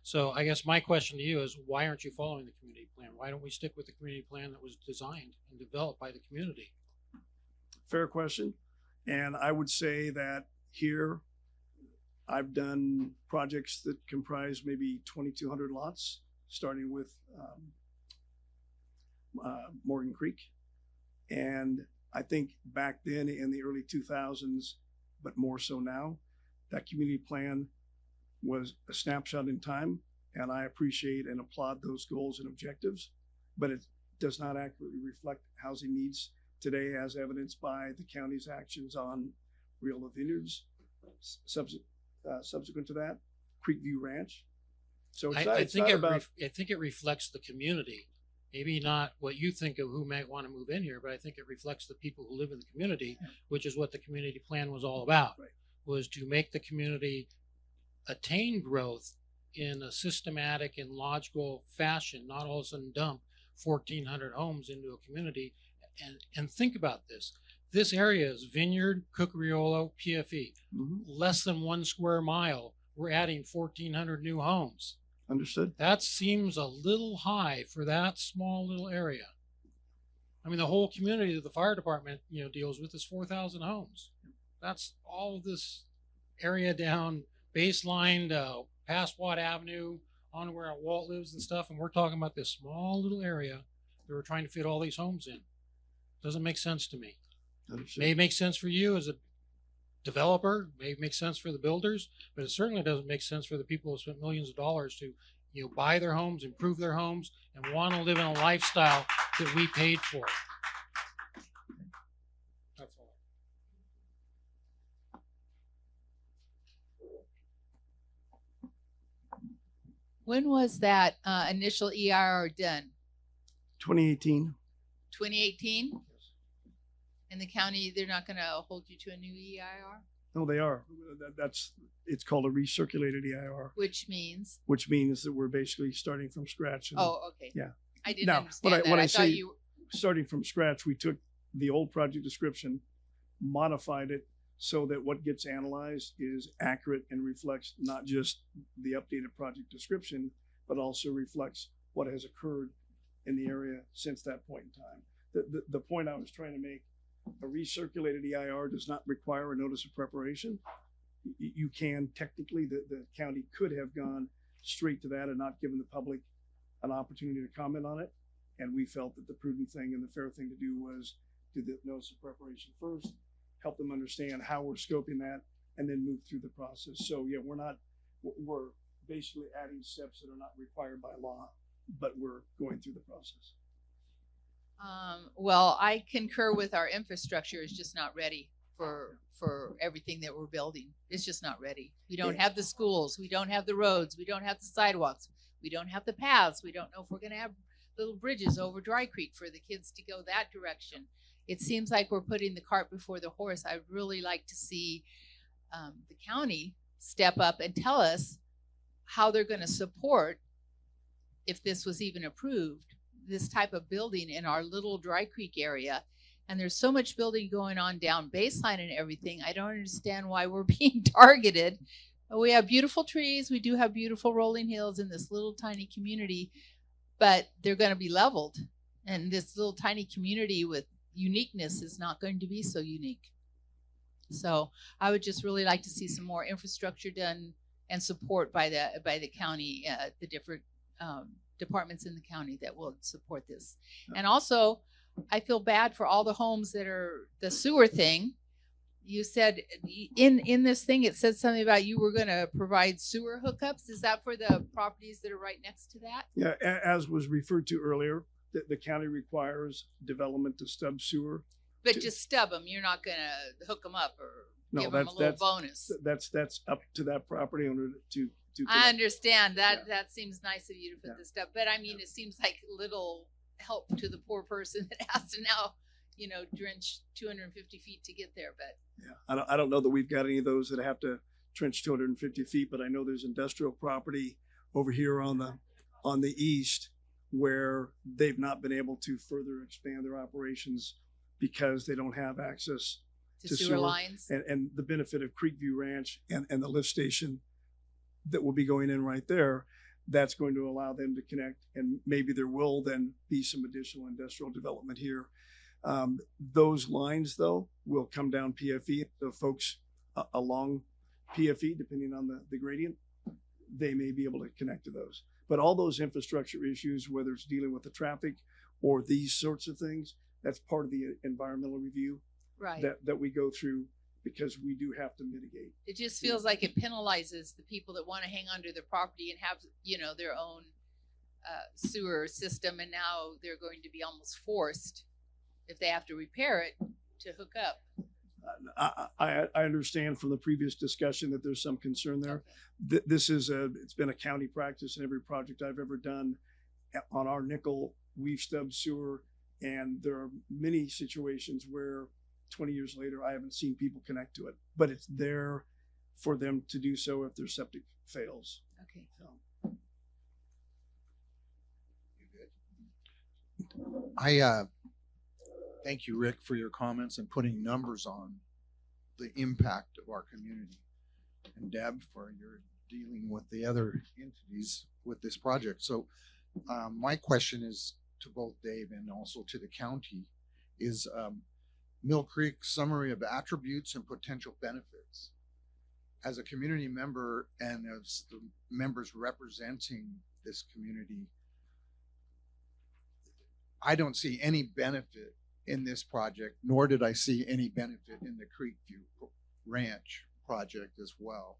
So I guess my question to you is, why aren't you following the community plan? Why don't we stick with the community plan that was designed and developed by the community? Fair question. And I would say that here, I've done projects that comprise maybe 2,200 lots, starting with Morgan Creek. And I think back then in the early 2000s, but more so now, that community plan was a snapshot in time, and I appreciate and applaud those goals and objectives, but it does not accurately reflect housing needs today, as evidenced by the county's actions on Rio Vineyards, subsequent to that, Creekview Ranch. So I think it reflects the community. Maybe not what you think of who might want to move in here, but I think it reflects the people who live in the community, which is what the community plan was all about, right. Was to make the community attain growth in a systematic and logical fashion, not all of a sudden dump 1,400 homes into a community. And think about this. This area is Vineyard, Cucuriolo, PFE. Mhm. Less than 1 square mile, we're adding 1,400 new homes. Understood. That seems a little high for that small little area. I mean, the whole community that the fire department, deals with is 4,000 homes. That's all of this area down baseline, past Watt Avenue, on where Walt lives and stuff. And we're talking about this small little area that we're trying to fit all these homes in. Doesn't make sense to me. Understood. May make sense for you as a developer, may make sense for the builders, but it certainly doesn't make sense for the people who spent millions of dollars to, buy their homes, improve their homes, and want to live in a lifestyle that we paid for. That's all. When was that initial EIR done? 2018. 2018? In the county, they're not going to hold you to a new EIR, No, they are. It's called a recirculated EIR, which means. which means that we're basically starting from scratch. And Oh, okay. Yeah. I didn't Now, understand that. when I I thought say you. starting from scratch, we took the old project description, modified it so that what gets analyzed is accurate and reflects not just the updated project description, but also reflects what has occurred in the area since that point in time. The point I was trying to make, a recirculated EIR does not require a notice of preparation. You can technically, the county could have gone straight to that and not given the public an opportunity to comment on it. And we felt that the prudent thing and the fair thing to do was do the notice of preparation first, help them understand how we're scoping that, and then move through the process. So yeah, we're basically adding steps that are not required by law, but we're going through the process. Well, I concur with our infrastructure is just not ready for everything that we're building. It's just not ready. We don't have the schools. We don't have the roads. We don't have the sidewalks. We don't have the paths. We don't know if we're going to have little bridges over Dry Creek for the kids to go that direction. It seems like we're putting the cart before the horse. I'd really like to see the county step up and tell us how they're going to support, if this was even approved, this type of building in our little Dry Creek area. And there's so much building going on down baseline and everything. I don't understand why we're being targeted. We have beautiful trees. We do have beautiful rolling hills in this little tiny community, but they're going to be leveled. And this little tiny community with uniqueness is not going to be so unique. So I would just really like to see some more infrastructure done and support by the county, the different departments in the county that will support this. And also, I feel bad for all the homes that are the sewer thing. You said in this thing, it said something about you were going to provide sewer hookups. Is that for the properties that are right next to that? Yeah, as was referred to earlier, the county requires development to stub sewer. But just stub them. You're not going to hook them up or give them a little bonus. That's up to that property owner to. I understand that. Yeah. That seems nice of you to put this stuff, but I mean, it seems like little help to the poor person that has to now, drench 250 feet to get there. But yeah, I don't know that we've got any of those that have to trench 250 feet, but I know there's industrial property over here on the east where they've not been able to further expand their operations because they don't have access to sewer lines and the benefit of Creekview Ranch and the lift station that will be going in right there. That's going to allow them to connect, and maybe there will then be some additional industrial development here. Those lines, though, will come down PFE. The folks along PFE, depending on the gradient, they may be able to connect to those. But all those infrastructure issues, whether it's dealing with the traffic or these sorts of things, that's part of the environmental review right. that we go through, because we do have to mitigate. It just feels like it penalizes the people that want to hang onto their property and have, their own sewer system. And now they're going to be almost forced, if they have to repair it, to hook up. I understand from the previous discussion that there's some concern there. Okay. It's been a county practice in every project I've ever done. On our nickel, we've stubbed sewer, and there are many situations where 20 years later, I haven't seen people connect to it, but it's there for them to do so if their septic fails. Okay. I thank you, Rick, for your comments and putting numbers on the impact of our community. And Deb, for your dealing with the other entities with this project. So my question is to both Dave and also to the county is Mill Creek summary of attributes and potential benefits. As a community member and as the members representing this community, I don't see any benefit in this project, nor did I see any benefit in the Creekview Ranch project as well.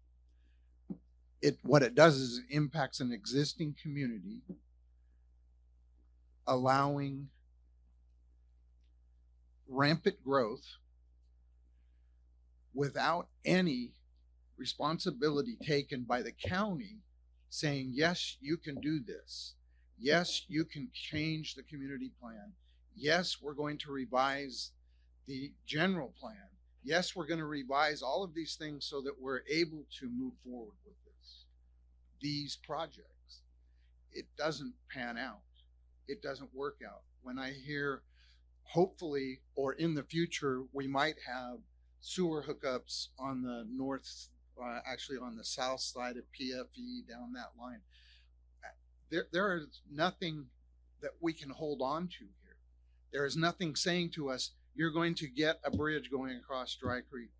What it does is it impacts an existing community, allowing rampant growth without any responsibility taken by the county saying, yes, you can do this. Yes, you can change the community plan. Yes, we're going to revise the general plan. Yes, we're going to revise all of these things so that we're able to move forward with these projects. It doesn't pan out. It doesn't work out. When I hear, hopefully, or in the future, we might have sewer hookups on the north, actually on the south side of PFE down that line. There is nothing that we can hold on to here. There is nothing saying to us, you're going to get a bridge going across Dry Creek.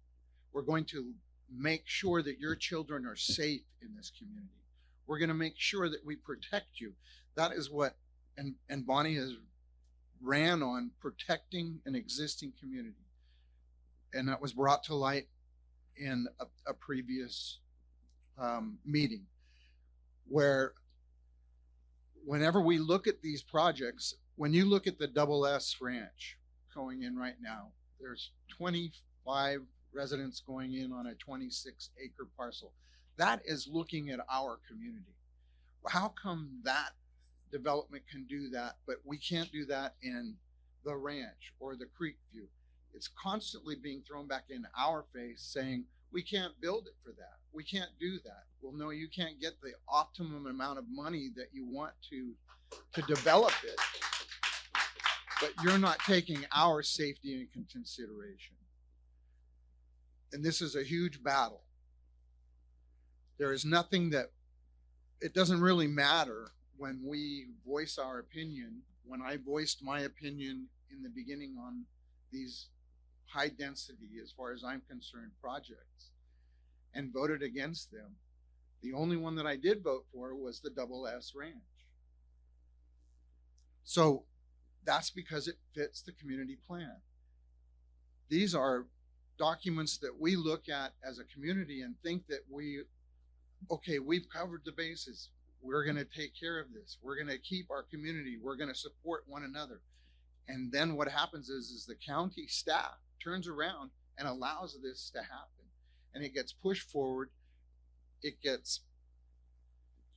We're going to make sure that your children are safe in this community. We're going to make sure that we protect you. That is what, and Bonnie has ran on protecting an existing community. And that was brought to light in a previous meeting, where whenever we look at these projects, when you look at the Double S Ranch going in right now, there's 25 residents going in on a 26-acre parcel. That is looking at our community. How come that development can do that, but we can't do that in the ranch or the Creekview? It's constantly being thrown back in our face saying, we can't build it for that. We can't do that. Well, no, you can't get the optimum amount of money that you want to develop it, but you're not taking our safety into consideration. And this is a huge battle. There is nothing that, it doesn't really matter when we voice our opinion. When I voiced my opinion in the beginning on these high density, as far as I'm concerned, projects, and voted against them, the only one that I did vote for was the Double S Ranch. So that's because it fits the community plan. These are documents that we look at as a community and think that okay, we've covered the bases. We're going to take care of this. We're going to keep our community. We're going to support one another. And then what happens is the county staff turns around and allows this to happen. And it gets pushed forward. It gets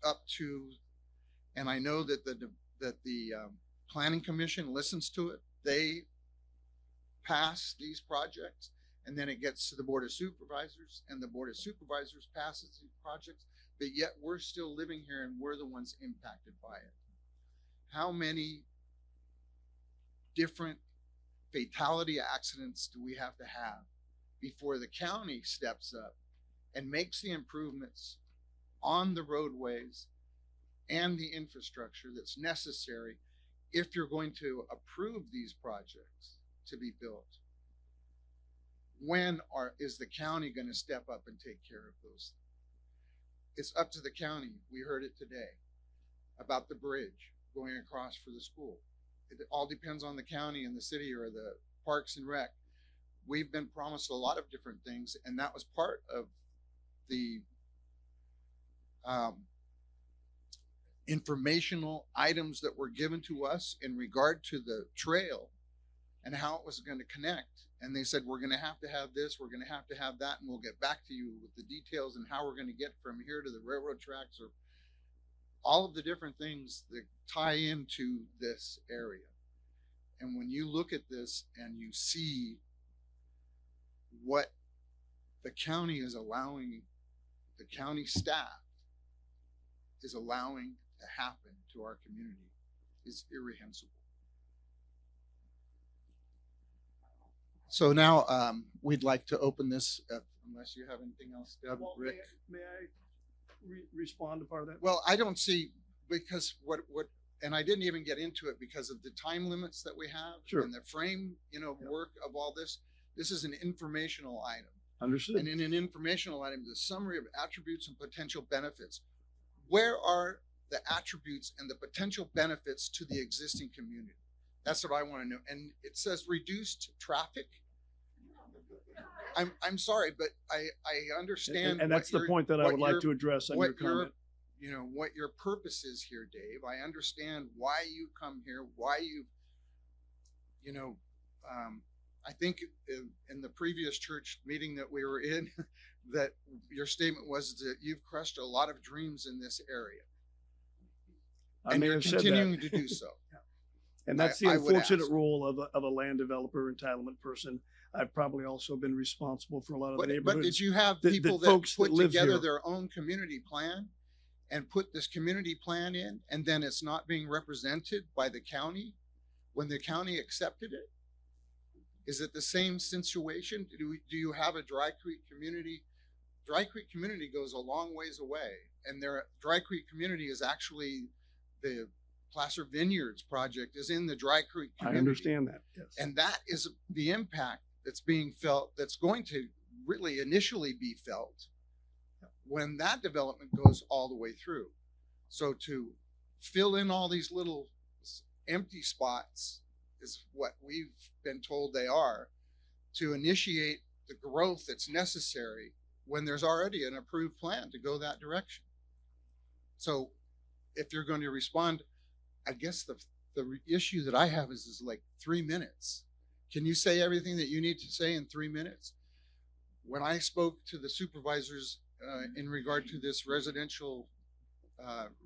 up to, and I know that the Planning Commission listens to it. They pass these projects, and then it gets to the Board of Supervisors, and the Board of Supervisors passes these projects, but yet we're still living here and we're the ones impacted by it. How many different fatality accidents do we have to have before the county steps up and makes the improvements on the roadways and the infrastructure that's necessary if you're going to approve these projects to be built? When is the county going to step up and take care of those? It's up to the county. We heard it today about the bridge going across for the school. It all depends on the county and the city or the Parks and Rec. We've been promised a lot of different things, and that was part of the informational items that were given to us in regard to the trail and how it was going to connect. And they said, we're going to have this, we're going to have that, and we'll get back to you with the details and how we're going to get from here to the railroad tracks, or all of the different things that tie into this area. And when you look at this and you see what the county is allowing, the county staff is allowing to happen to our community, is irrehensible. So now we'd like to open this, unless you have anything else, Deb, Well, Rick. may I respond to part of that? Well, I don't see, because what, and I didn't even get into it because of the time limits that we have. Sure. And the frame, work of all this. This is an informational item. Understood. And in an informational item, the summary of attributes and potential benefits. Where are the attributes and the potential benefits to the existing community? That's what I want to know. And it says reduced traffic. I'm sorry, but I understand. And that's the point that I would like to address on your comment. What your purpose is here, Dave. I understand why you come here, why I think in the previous church meeting that we were in, that your statement was that you've crushed a lot of dreams in this area. And you're continuing to do so. And that's the unfortunate role of a land developer entitlement person. I've probably also been responsible for a lot of the neighborhoods. But did you have people that put together their own community plan and put this community plan in, and then it's not being represented by the county when the county accepted it? Is it the same situation? Do you have a Dry Creek community? Dry Creek community goes a long ways away, and their Dry Creek community is actually the Placer Vineyards project is in the Dry Creek community. I understand that, yes. And that is the impact that's being felt, that's going to really initially be felt when that development goes all the way through. So to fill in all these little empty spots is what we've been told they are, to initiate the growth that's necessary when there's already an approved plan to go that direction. So if you're going to respond, I guess the issue that I have is like 3 minutes. Can you say everything that you need to say in 3 minutes? When I spoke to the supervisors in regard to this residential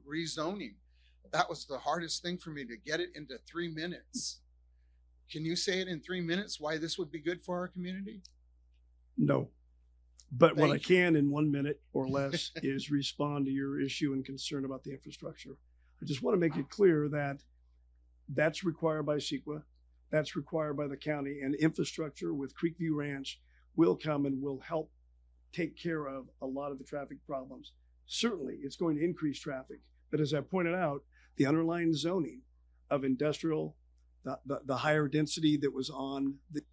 rezoning, that was the hardest thing for me, to get it into 3 minutes. Can you say it in 3 minutes why this would be good for our community? No. But what I can in 1 minute or less is respond to your issue and concern about the infrastructure. I just want to make it clear that that's required by CEQA, that's required by the county, and infrastructure with Creekview Ranch will come and will help take care of a lot of the traffic problems. Certainly, it's going to increase traffic, but as I pointed out, the underlying zoning of industrial, the higher density that was on the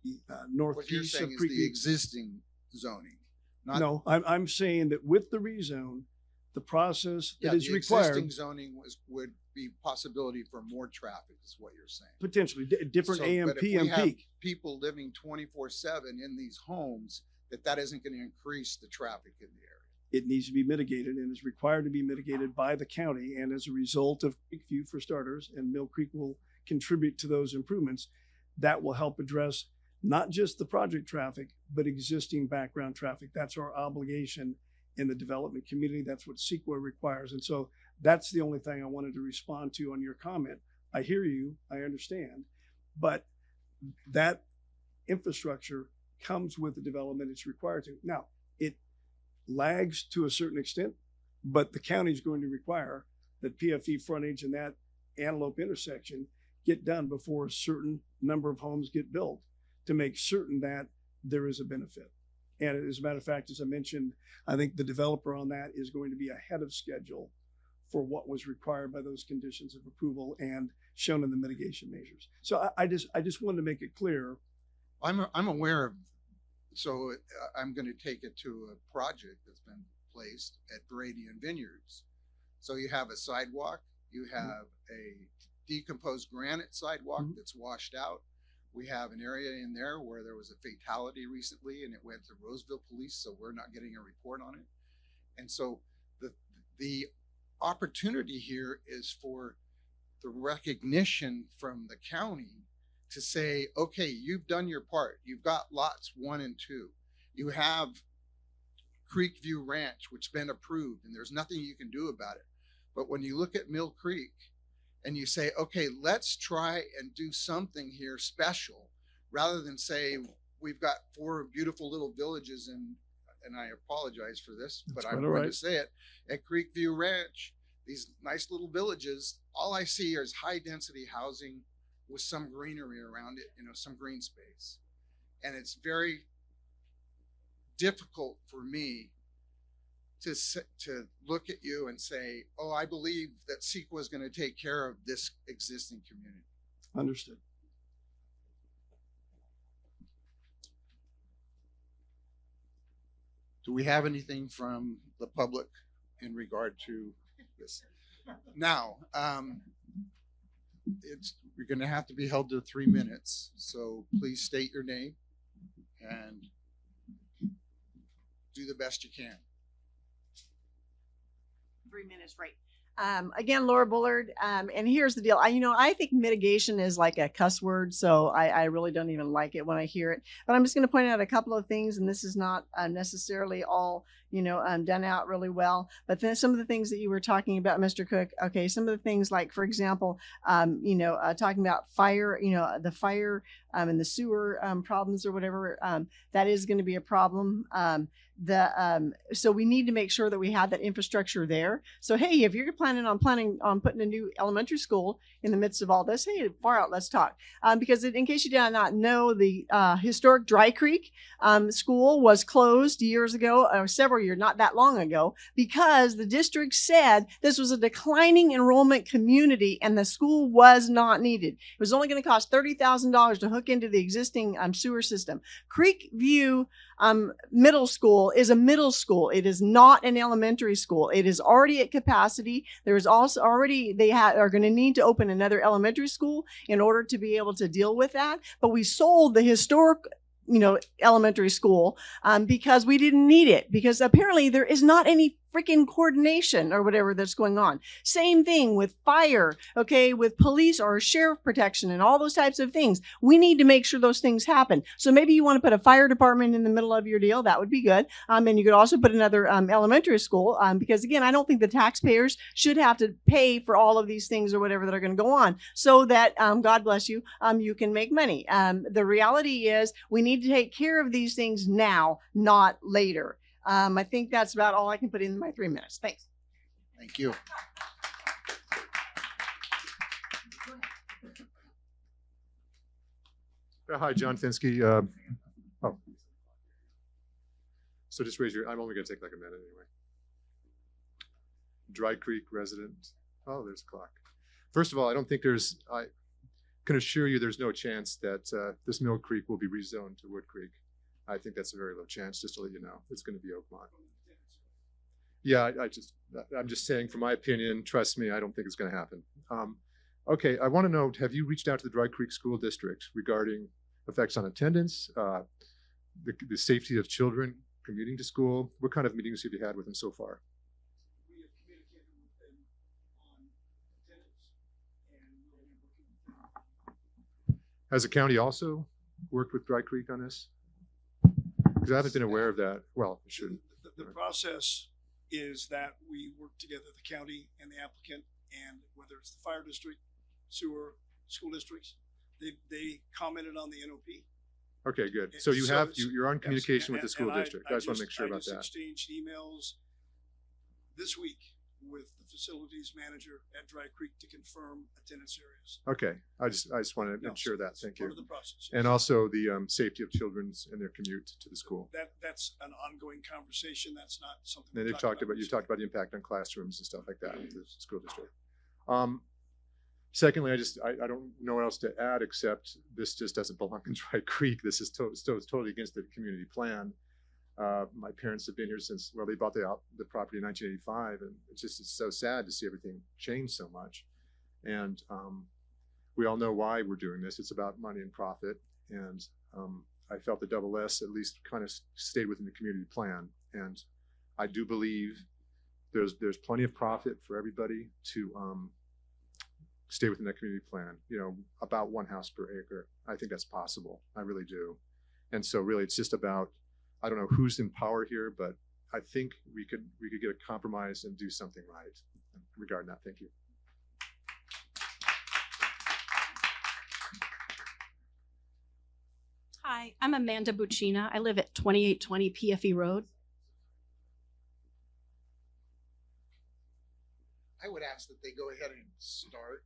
northeast of Creekview. What you're saying is the existing zoning. No, I'm saying that with the rezone, the process that is required. Existing zoning would be possibility for more traffic, is what you're saying. Potentially different AM, but if we PM have peak. people living 24/7 in these homes, that isn't going to increase the traffic in the area. It needs to be mitigated and is required to be mitigated by the county. And as a result of Creekview, for starters, and Mill Creek will contribute to those improvements, that will help address not just the project traffic, but existing background traffic. That's our obligation in the development community. That's what CEQA requires. And so that's the only thing I wanted to respond to on your comment. I hear you, I understand, but that infrastructure comes with the development it's required to. Now, it lags to a certain extent, but the county is going to require that PFE frontage and that Antelope intersection get done before a certain number of homes get built to make certain that there is a benefit. And as a matter of fact, as I mentioned, I think the developer on that is going to be ahead of schedule for what was required by those conditions of approval and shown in the mitigation measures. So I just wanted to make it clear. I'm aware of, so I'm going to take it to a project that's been placed at Baradian Vineyards. So you have a sidewalk, you have a decomposed granite sidewalk that's washed out. We have an area in there where there was a fatality recently and it went to Roseville Police, so we're not getting a report on it. And so the opportunity here is for the recognition from the county to say, okay, you've done your part. You've got lots 1 and 2. You have Creekview Ranch, which has been approved, and there's nothing you can do about it. But when you look at Mill Creek and you say, okay, let's try and do something here special, rather than say, we've got 4 beautiful little villages, and I apologize for this, but I'm going to say it, at Creekview Ranch, these nice little villages, all I see is high density housing with some greenery around it, some green space. And it's very difficult for me to look at you and say, oh, I believe that CEQA is going to take care of this existing community. Understood. Do we have anything from the public in regard to this? Now, you're going to have to be held to 3 minutes. So please state your name and do the best you can. 3 minutes, right. Again, Laura Bullard. And here's the deal. I think mitigation is like a cuss word, so I really don't even like it when I hear it. But I'm just going to point out a couple of things, and this is not necessarily all, done out really well. But then some of the things that you were talking about, Mr. Cook, okay, some of the things like, for example, talking about fire, the fire and the sewer problems or whatever, that is going to be a problem. So we need to make sure that we have that infrastructure there. So, hey, if you're planning on putting a new elementary school in the midst of all this, hey, far out, let's talk. Because in case you did not know, the historic Dry Creek school was closed years ago, or several years, not that long ago, because the district said this was a declining enrollment community and the school was not needed. It was only going to cost $30,000 to hook into the existing sewer system. Creek View Middle School is a middle school. It is not an elementary school. It is already at capacity. There is also already, are going to need to open another elementary school in order to be able to deal with that. But we sold the historic elementary school because we didn't need it, because apparently there is not any freaking coordination or whatever that's going on. Same thing with fire, okay, with police or sheriff protection and all those types of things. We need to make sure those things happen. So maybe you want to put a fire department in the middle of your deal. That would be good. And you could also put another elementary school because, again, I don't think the taxpayers should have to pay for all of these things or whatever that are going to go on, so that, God bless you, you can make money. The reality is we need to take care of these things now, not later. I think that's about all I can put in my 3 minutes. Thanks. Thank you. Hi, John Finsky. So just raise your, I'm only going to take like a minute anyway. Dry Creek resident. Oh, there's a clock. First of all, I don't think I can assure you there's no chance that this Mill Creek will be rezoned to Wood Creek. I think that's a very low chance, just to let you know. It's going to be Oakmont. Yeah, I'm just saying, from my opinion, trust me, I don't think it's going to happen. Okay, I want to know, have you reached out to the Dry Creek School District regarding effects on attendance, the safety of children commuting to school? What kind of meetings have you had with them so far? We have communicated with them on attendance, and we'll be working with them. Has the county also worked with Dry Creek on this? Because I haven't been aware of that. Well, it shouldn't. The process is that we work together, the county and the applicant, and whether it's the fire district, sewer, school districts, they commented on the NOP. Okay, good. So you're on communication with the school district. I just want to make sure about that. I just exchanged emails this week with the facilities manager at Dry Creek to confirm attendance areas. Okay, I just want to ensure that. Thank you. Part of the process. And also the safety of children and their commute to the school. That's an ongoing conversation. That's not something. And you've talked about the impact on classrooms and stuff like that in the school district. Secondly, I don't know what else to add except this just doesn't belong in Dry Creek. This is totally against the community plan. My parents have been here since, well, they bought the property in 1985, and it's so sad to see everything change so much. And we all know why we're doing this. It's about money and profit. And I felt the double S at least kind of stayed within the community plan. And I do believe there's plenty of profit for everybody to stay within that community plan. About 1 house per acre. I think that's possible. I really do. And so really, it's just about, I don't know who's in power here, but I think we could get a compromise and do something right regarding that. Thank you. Hi, I'm Amanda Buccina. I live at 2820 PFE Road. I would ask that they go ahead and start.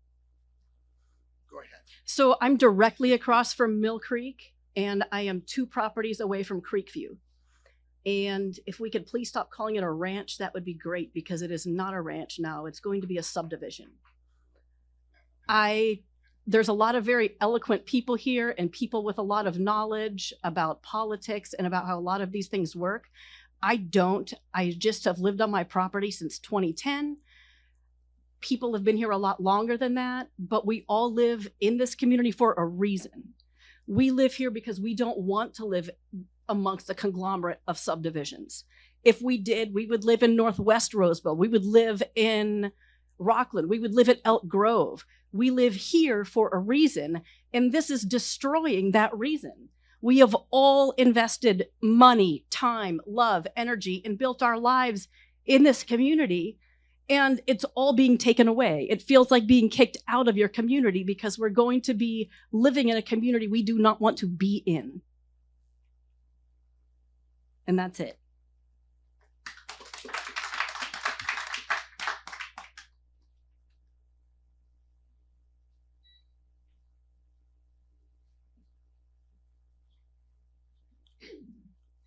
Go ahead. So I'm directly across from Mill Creek, and I am 2 properties away from Creekview. And if we could please stop calling it a ranch, that would be great, because it is not a ranch now. It's going to be a subdivision. There's a lot of very eloquent people here and people with a lot of knowledge about politics and about how a lot of these things work. I don't. I just have lived on my property since 2010. People have been here a lot longer than that, but we all live in this community for a reason. We live here because we don't want to live amongst a conglomerate of subdivisions. If we did, we would live in Northwest Roseville. We would live in Rockland. We would live at Elk Grove. We live here for a reason, and this is destroying that reason. We have all invested money, time, love, energy, and built our lives in this community, and it's all being taken away. It feels like being kicked out of your community because we're going to be living in a community we do not want to be in. And that's it.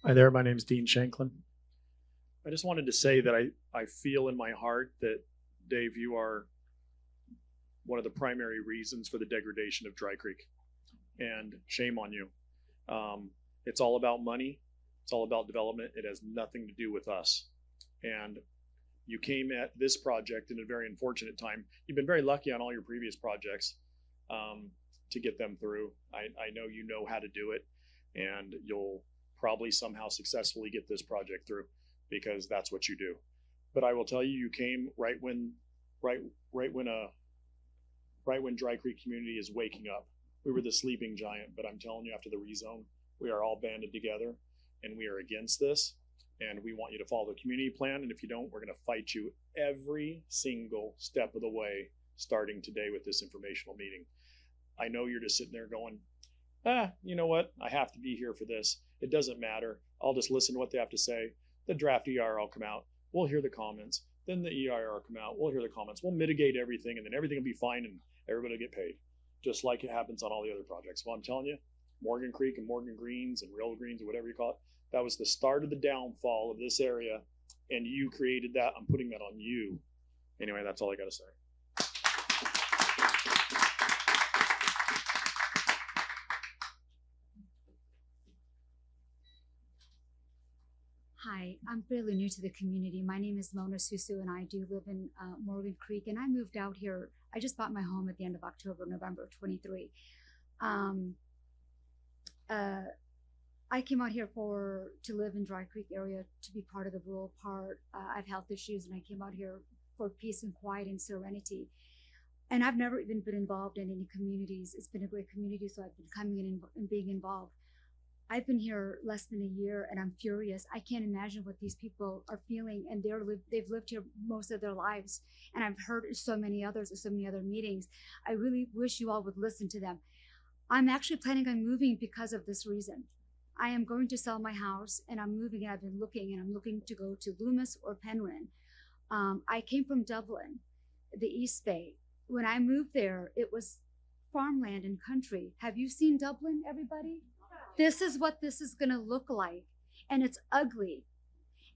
Hi there, my name is Dean Shanklin. I just wanted to say that I feel in my heart that, Dave, you are one of the primary reasons for the degradation of Dry Creek. And shame on you. It's all about money. It's all about development. It has nothing to do with us. And you came at this project in a very unfortunate time. You've been very lucky on all your previous projects to get them through. I know you know how to do it, and you'll probably somehow successfully get this project through, because that's what you do. But I will tell you, you came right when Dry Creek community is waking up. We were the sleeping giant, but I'm telling you, after the rezone, we are all banded together and we are against this, and we want you to follow the community plan. And if you don't, we're going to fight you every single step of the way, starting today with this informational meeting. I know you're just sitting there going, you know what? I have to be here for this. It doesn't matter. I'll just listen to what they have to say. The draft EIR will come out. We'll hear the comments. Then the EIR will come out. We'll hear the comments. We'll mitigate everything, and then everything will be fine, and everybody will get paid, just like it happens on all the other projects. Well, I'm telling you, Morgan Creek and Morgan Greens and Real Greens, or whatever you call it, that was the start of the downfall of this area, and you created that. I'm putting that on you. Anyway, that's all I got to say. Hi, I'm fairly new to the community. My name is Mona Susu, and I do live in Morgan Creek, and I moved out here. I just bought my home at the end of November of 23. I came out here to live in Dry Creek area, to be part of the rural part. I have health issues, and I came out here for peace and quiet and serenity. And I've never even been involved in any communities. It's been a great community, so I've been coming in and being involved. I've been here less than a year, and I'm furious. I can't imagine what these people are feeling, and they've lived here most of their lives. And I've heard so many others at so many other meetings. I really wish you all would listen to them. I'm actually planning on moving because of this reason. I am going to sell my house, and I'm moving, and I've been looking, and I'm looking to go to Loomis or Penryn. I came from Dublin, the East Bay. When I moved there, it was farmland and country. Have you seen Dublin, everybody? This is what this is going to look like, and it's ugly.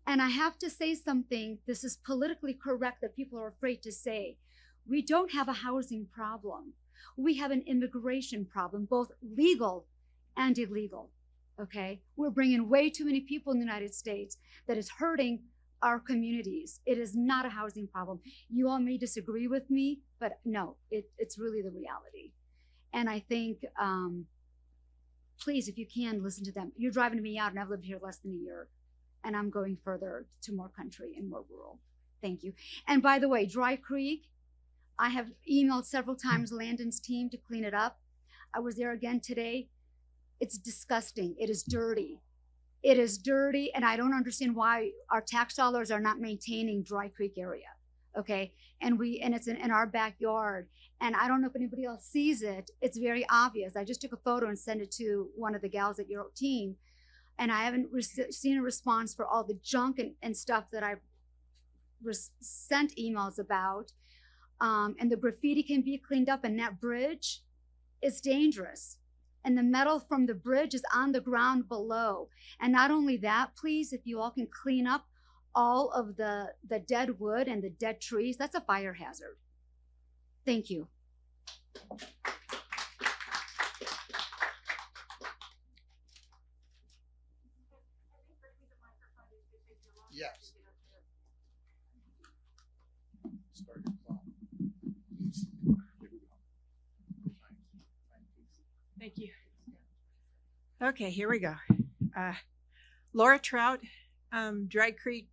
And I have to say something, this is politically correct that people are afraid to say. We don't have a housing problem. We have an immigration problem, both legal and illegal, okay? We're bringing way too many people in the United States that is hurting our communities. It is not a housing problem. You all may disagree with me, but no, it's really the reality. And I think, please, if you can, listen to them. You're driving me out, and I've lived here less than a year, and I'm going further to more country and more rural. Thank you. And by the way, Dry Creek, I have emailed several times Landon's team to clean it up. I was there again today. It's disgusting. It is dirty. It is dirty, and I don't understand why our tax dollars are not maintaining Dry Creek area. Okay, and it's in our backyard, and I don't know if anybody else sees it. It's very obvious. I just took a photo and sent it to one of the gals at your team, and I haven't seen a response for all the junk and stuff that I've sent emails about. And the graffiti can be cleaned up, and that bridge is dangerous. and the metal from the bridge is on the ground below. And not only that, please, if you all can clean up all of the dead wood and the dead trees, that's a fire hazard. Thank you. Yes. Thank you. Okay, here we go. Laura Trout, Dry Creek,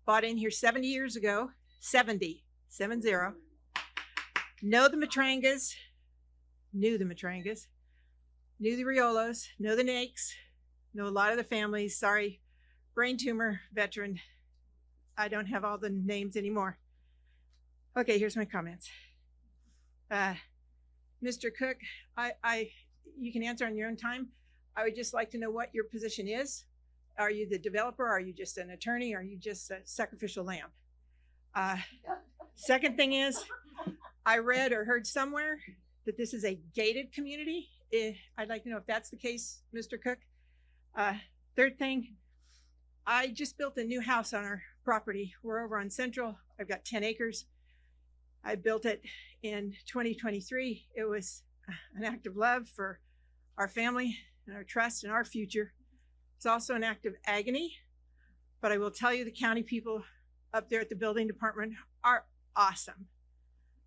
bought in here 70 years ago. 70. Know the Matrangas, knew the Matrangas, knew the Riolos, know the Nakes, know a lot of the families. Sorry, brain tumor veteran. I don't have all the names anymore. Okay, here's my comments. Mr. Cook, you can answer on your own time. I would just like to know what your position is. Are you the developer? Are you just an attorney? Are you just a sacrificial lamb? Second thing is, I read or heard somewhere that this is a gated community. I'd like to know if that's the case, Mr. Cook. Third thing, I just built a new house on our property. We're over on Central. I've got 10 acres. I built it in 2023. It was an act of love for our family and our trust and our future. It's also an act of agony, but I will tell you the county people up there at the building department are awesome.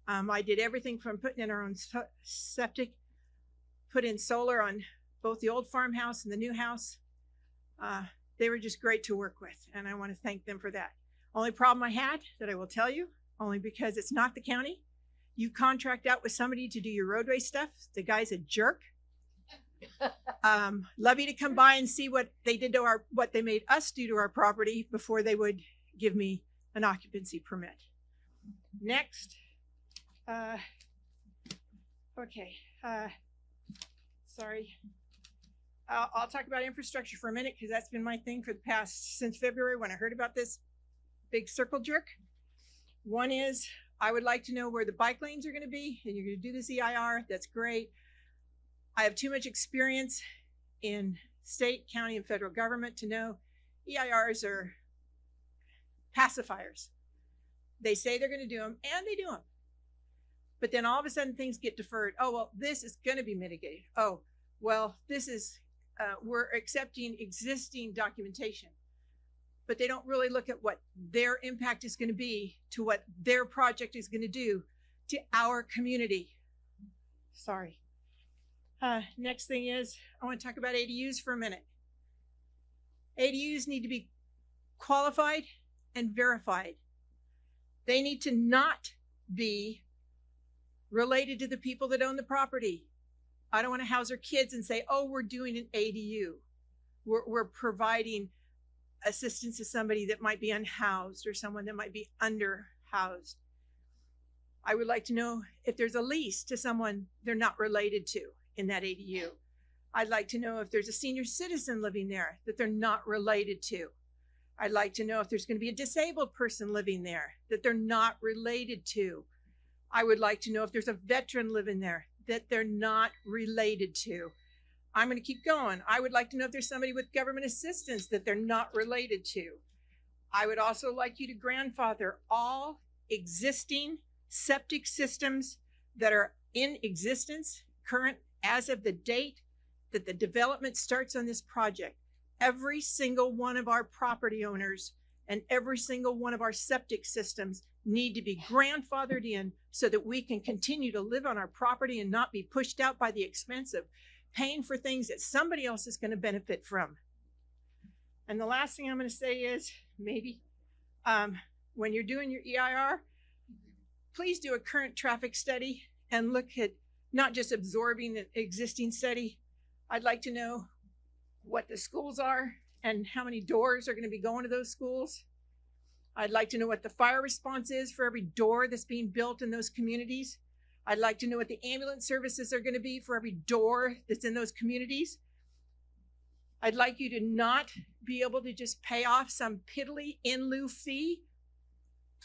I did everything from putting in our own septic, put in solar on both the old farmhouse and the new house. They were just great to work with, and I want to thank them for that. Only problem I had that I will tell you, only because it's not the county. You contract out with somebody to do your roadway stuff. The guy's a jerk. Love you to come by and see what they did to what they made us do to our property before they would give me an occupancy permit. Next. Okay. Sorry. I'll talk about infrastructure for a minute because that's been my thing for the past, since February when I heard about this big circle jerk. One is, I would like to know where the bike lanes are going to be, and you're going to do this EIR. That's great. I have too much experience in state, county, and federal government to know EIRs are pacifiers. They say they're going to do them, and they do them. But then all of a sudden things get deferred. Oh, well, this is going to be mitigated. Oh, well, this is, we're accepting existing documentation. But they don't really look at what their impact is going to be to what their project is going to do to our community. Sorry. Next thing is, I want to talk about ADUs for a minute. ADUs need to be qualified and verified. They need to not be related to the people that own the property. I don't want to house our kids and say, oh, we're doing an ADU. We're providing assistance to somebody that might be unhoused or someone that might be underhoused. I would like to know if there's a lease to someone they're not related to in that ADU. I'd like to know if there's a senior citizen living there that they're not related to. I'd like to know if there's going to be a disabled person living there that they're not related to. I would like to know if there's a veteran living there that they're not related to. I'm going to keep going. I would like to know if there's somebody with government assistance that they're not related to. I would also like you to grandfather all existing septic systems that are in existence, current as of the date that the development starts on this project. Every single one of our property owners and every single one of our septic systems need to be grandfathered in so that we can continue to live on our property and not be pushed out by the expense of paying for things that somebody else is going to benefit from. And the last thing I'm going to say is, maybe when you're doing your EIR, please do a current traffic study and look at not just absorbing an existing study. I'd like to know what the schools are and how many doors are going to be going to those schools. I'd like to know what the fire response is for every door that's being built in those communities. I'd like to know what the ambulance services are going to be for every door that's in those communities. I'd like you to not be able to just pay off some piddly in lieu fee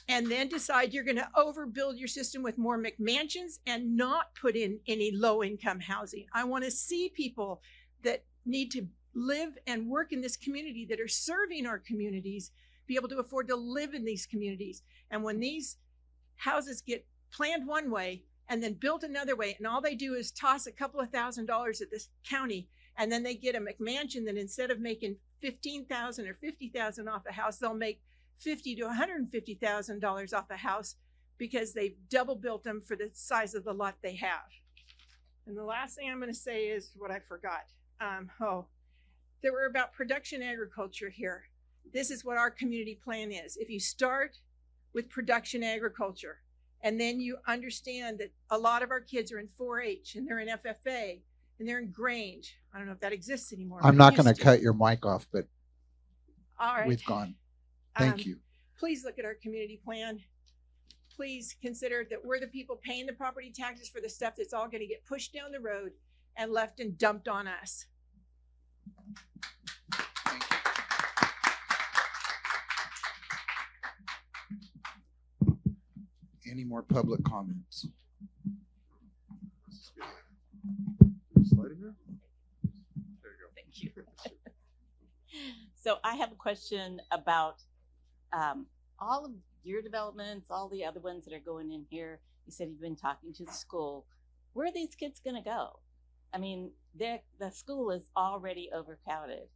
and then decide you're going to overbuild your system with more McMansions and not put in any low income housing. I want to see people that need to live and work in this community, that are serving our communities, be able to afford to live in these communities. And when these houses get planned one way and then built another way, and all they do is toss a couple of $1,000s at this county, and then they get a McMansion that instead of making $15,000 or $50,000 off a house, they'll make $50,000 to $150,000 off a house because they've double built them for the size of the lot they have. And the last thing I'm going to say is what I forgot. There were about production agriculture here. This is what our community plan is. If you start with production agriculture, and then you understand that a lot of our kids are in 4-H and they're in FFA and they're in Grange. I don't know if that exists anymore. I'm but not it going to used cut your mic off, but All right. we've gone. Thank you. Please look at our community plan. Please consider that we're the people paying the property taxes for the stuff that's all going to get pushed down the road and left and dumped on us. Any more public comments? Slide in there? There you go. Thank you. So I have a question about all of your developments, all the other ones that are going in here. You said you've been talking to the school. Where are these kids going to go? I mean, the school is already overcrowded.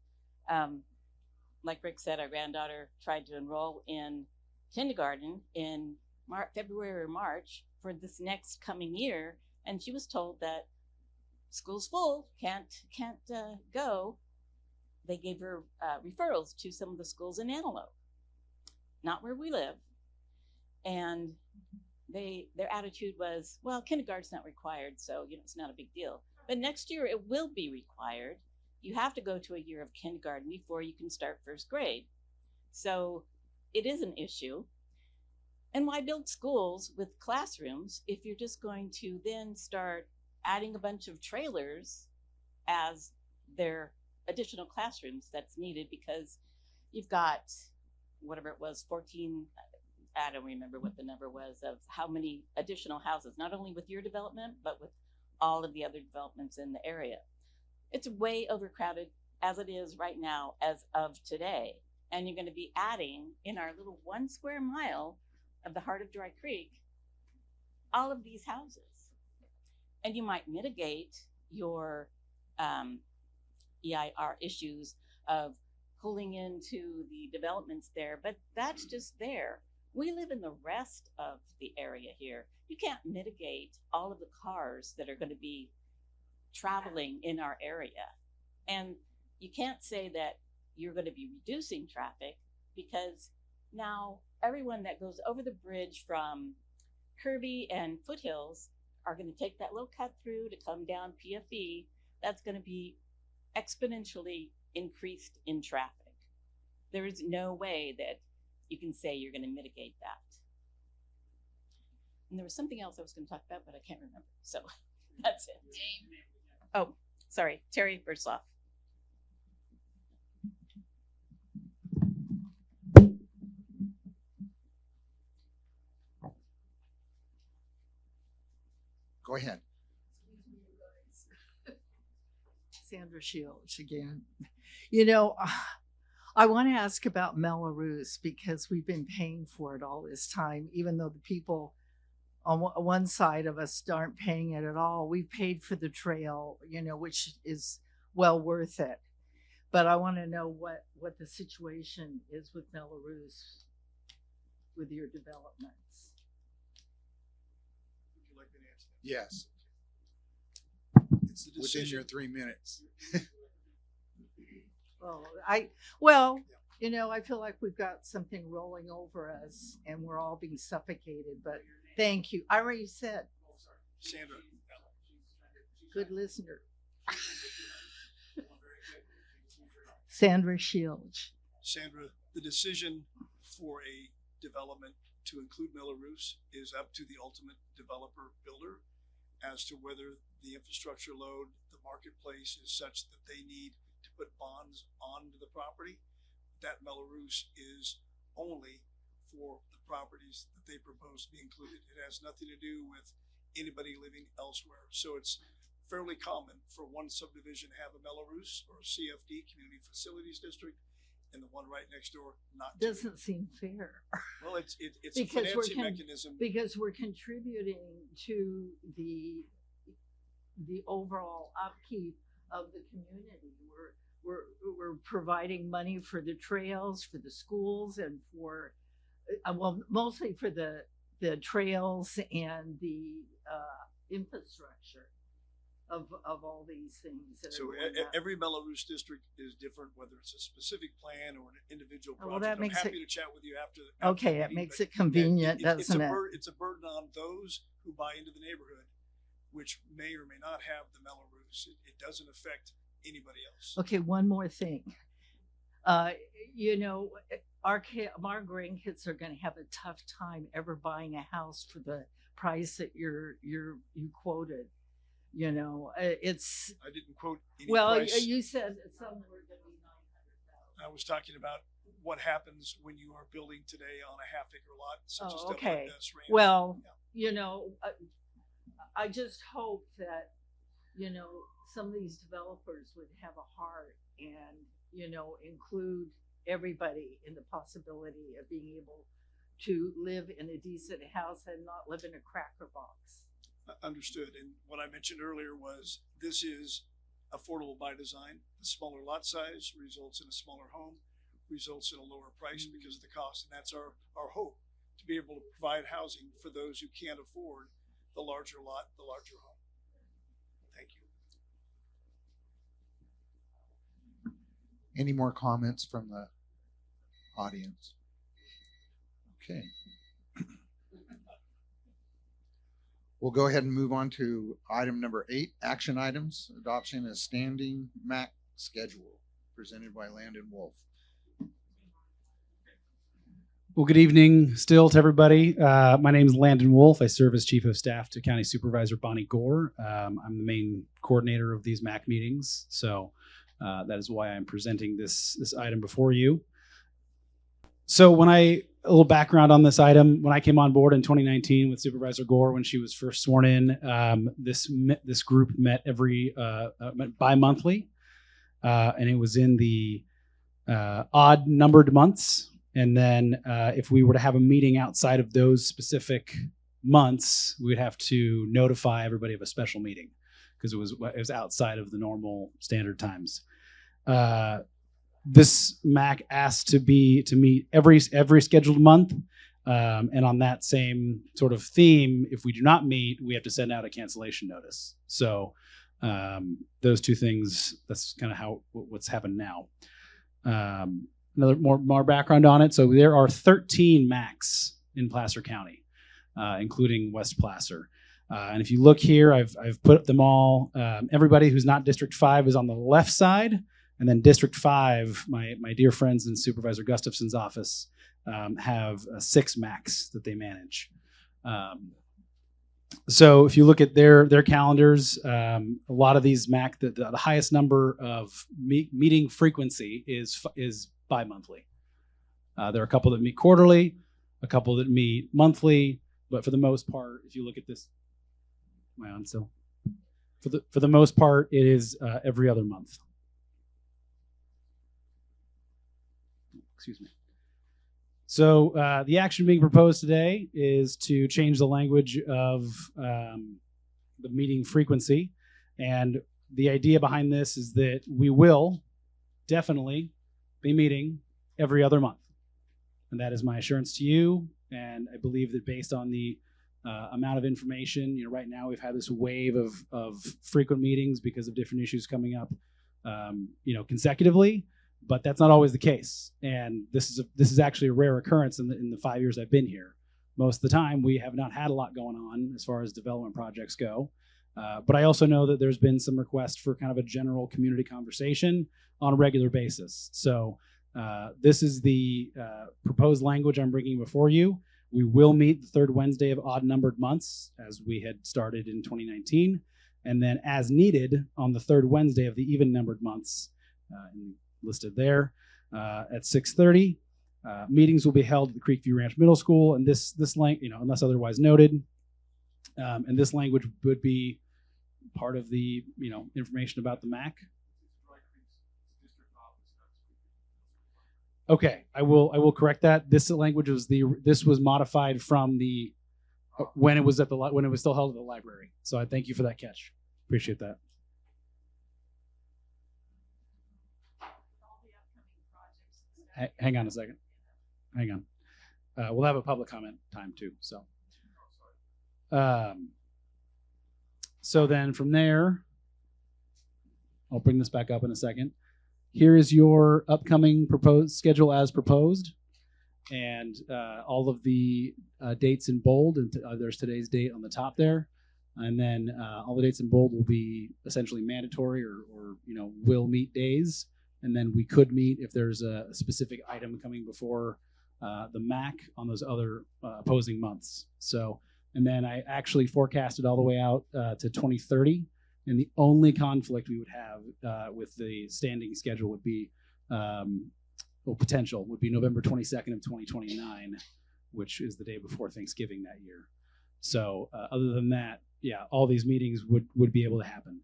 Like Rick said, our granddaughter tried to enroll in kindergarten in February or March for this next coming year, and she was told that school's full, can't go. They gave her referrals to some of the schools in Antelope, not where we live, and their attitude was, well, kindergarten's not required, so it's not a big deal. But next year it will be required. You have to go to a year of kindergarten before you can start first grade. So it is an issue. And why build schools with classrooms if you're just going to then start adding a bunch of trailers as their additional classrooms that's needed, because you've got whatever it was, 14, I don't remember what the number was, of how many additional houses, not only with your development, but with all of the other developments in the area. It's way overcrowded as it is right now, as of today. And you're going to be adding in our little 1 square mile of the heart of Dry Creek, all of these houses. And you might mitigate your EIR issues of pulling into the developments there, but that's just there. We live in the rest of the area here. You can't mitigate all of the cars that are going to be traveling in our area. And you can't say that you're going to be reducing traffic, because now everyone that goes over the bridge from Kirby and Foothills are going to take that little cut through to come down PFE. That's going to be exponentially increased in traffic. There is no way that you can say you're going to mitigate that. And there was something else I was going to talk about, but I can't remember. So that's it. Oh, sorry, Terry Bursloff. Go ahead. Sandra Shields again. I want to ask about Melrose, because we've been paying for it all this time, even though the people on one side of us aren't paying it at all. We've paid for the trail, which is well worth it. But I want to know what the situation is with Melrose, with your developments. Would you like me to answer that? Yes. It's the Within decision. your 3 minutes. I feel like we've got something rolling over us and we're all being suffocated, but thank you. I already said. Sandra. Good listener. Sandra Shields. Sandra, the decision for a development to include Melrose is up to the ultimate developer builder as to whether the infrastructure load, the marketplace is such that they need to put bonds onto the property. That Melrose is only for the properties that they propose to be included. It has nothing to do with anybody living elsewhere. So it's fairly common for one subdivision to have a Melrose or a CFD, Community Facilities District, and the one right next door not to. Doesn't seem fair. Well, it's a financing mechanism. Because we're contributing to the overall upkeep of the community. We're providing money for the trails, for the schools, and for well, mostly for the trails and the infrastructure of all these things. That So are going on. every Melrose district is different, whether it's a specific plan or an individual project. Well, that I'm makes happy it- to chat with you after. Okay, the it meeting, makes but it convenient, it's doesn't it? It's a burden on those who buy into the neighborhood, which may or may not have the Melrose. It doesn't affect anybody else. Okay, one more thing. You know, our grandkids are going to have a tough time ever buying a house for the price that you quoted. You know, it's. I didn't quote any Well, price. you said somewhere going to be 900,000. I was talking about what happens when you are building today on a half-acre lot, such as Oh, okay. WS Ranch. Well, you know, I just hope that, you know, some of these developers would have a heart and, you know, include everybody in the possibility of being able to live in a decent house and not live in a cracker box. Understood. And what I mentioned earlier was this is affordable by design. The smaller lot size results in a smaller home, results in a lower price because of the cost. And that's our hope, to be able to provide housing for those who can't afford the larger lot, the larger home. Thank you. Any more comments from the audience? Okay. We'll go ahead and move on to item number 8, action items, adoption of standing MAC schedule, presented by Landon Wolf. Well, good evening still to everybody. My name is Landon Wolf. I serve as Chief of Staff to County Supervisor Bonnie Gore. I'm the main coordinator of these MAC meetings, so that is why I'm presenting this item before you. So a little background on this item. When I came on board in 2019 with Supervisor Gore, when she was first sworn in, this group met met bi-monthly, and it was in the odd numbered months. And then if we were to have a meeting outside of those specific months, we'd have to notify everybody of a special meeting because it was outside of the normal standard times. This MAC asked to meet every scheduled month, and on that same sort of theme, if we do not meet, we have to send out a cancellation notice. So those two things, that's kind of what's happened now. Another more background on it. So there are 13 MACs in Placer County, including West Placer. And if you look here, I've put them all. Everybody who's not District 5 is on the left side. And then District 5, my dear friends in Supervisor Gustafson's office, have 6 MACs that they manage. So if you look at their calendars, a lot of these MAC, the highest number of meeting frequency is bi-monthly. There are a couple that meet quarterly, a couple that meet monthly, but for the most part, if you look at this, am I on still? For the most part, it is every other month. Excuse me. So the action being proposed today is to change the language of the meeting frequency. And the idea behind this is that we will definitely be meeting every other month. And that is my assurance to you. And I believe that based on the amount of information, right now we've had this wave of frequent meetings because of different issues coming up, consecutively. But that's not always the case, and this is actually a rare occurrence in the 5 years I've been here. Most of the time, we have not had a lot going on as far as development projects go. But I also know that there's been some requests for kind of a general community conversation on a regular basis. So this is the proposed language I'm bringing before you. We will meet the third Wednesday of odd-numbered months, as we had started in 2019, and then as needed on the third Wednesday of the even-numbered months. Listed there at 6:30. Meetings will be held at the Creekview Ranch Middle School, and this unless otherwise noted. And this language would be part of the information about the MAC. Okay, I will correct that. This language was this was modified from the when it was still held at the library. So I thank you for that catch. Appreciate that. Hang on a second. Hang on. We'll have a public comment time too. So then from there, I'll bring this back up in a second. Here is your upcoming proposed schedule as proposed, and all of the dates in bold. And there's today's date on the top there, and then all the dates in bold will be essentially mandatory or will meet days. And then we could meet if there's a specific item coming before the MAC on those other opposing months. So, and then I actually forecasted all the way out to 2030. And the only conflict we would have with the standing schedule would be, potential would be November 22nd of 2029, which is the day before Thanksgiving that year. So other than that, yeah, all these meetings would be able to happen.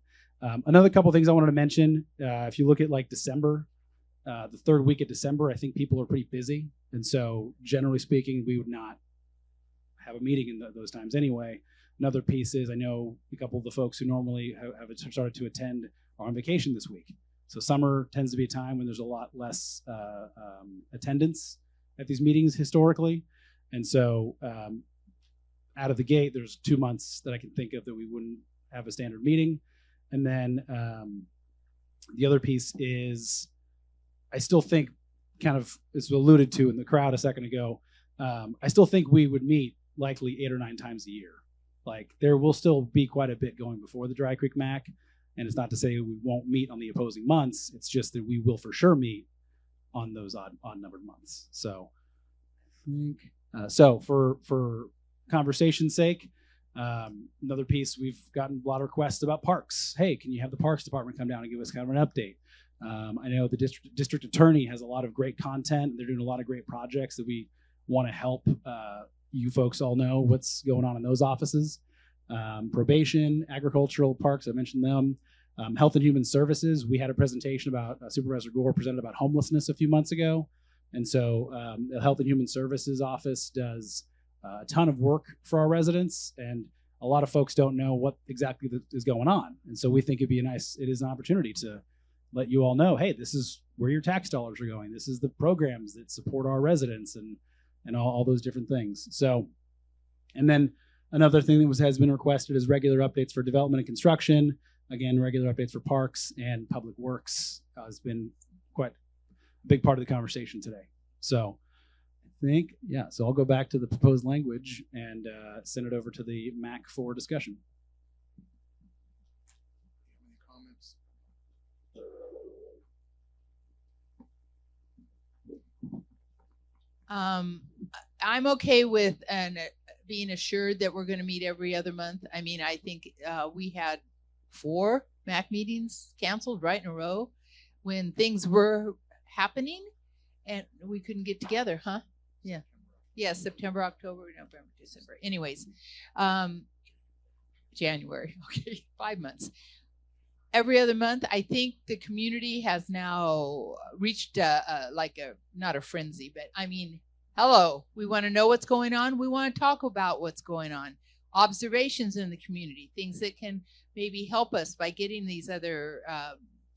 Another couple things I wanted to mention, if you look at like December, the third week of December, I think people are pretty busy. And so generally speaking, we would not have a meeting in those times anyway. Another piece is I know a couple of the folks who normally have started to attend are on vacation this week. So summer tends to be a time when there's a lot less attendance at these meetings historically. And so out of the gate, there's 2 months that I can think of that we wouldn't have a standard meeting. And then the other piece is I still think, kind of as alluded to in the crowd a second ago, I still think we would meet likely 8 or 9 times a year. Like there will still be quite a bit going before the Dry Creek MAC. And it's not to say we won't meet on the opposing months. It's just that we will for sure meet on those odd numbered months. So I think, so for conversation's sake, another piece, we've gotten a lot of requests about parks. Hey, can you have the Parks Department come down and give us kind of an update? I know the district attorney has a lot of great content. They're doing a lot of great projects that we want to help you folks all know what's going on in those offices. Probation, agricultural parks, I mentioned them. Health and Human Services, we had a presentation about, Supervisor Gore presented about homelessness a few months ago. And so the Health and Human Services office does a ton of work for our residents, and a lot of folks don't know what exactly is going on. And so we think it is an opportunity to let you all know, hey, this is where your tax dollars are going. This is the programs that support our residents and all those different things. So, and then another thing that has been requested is regular updates for development and construction. Again, regular updates for parks and public works has been quite a big part of the conversation today. So I think, yeah, so I'll go back to the proposed language and send it over to the MAC for discussion. Any comments? I'm okay with being assured that we're going to meet every other month. I mean, I think we had 4 MAC meetings canceled right in a row when things were happening and we couldn't get together, huh? Yeah. Yeah, September, October, November, December. Anyways, January. Okay, 5 months. Every other month, I think the community has now reached not a frenzy, but I mean, hello, we want to know what's going on. We want to talk about what's going on. Observations in the community, things that can maybe help us by getting these other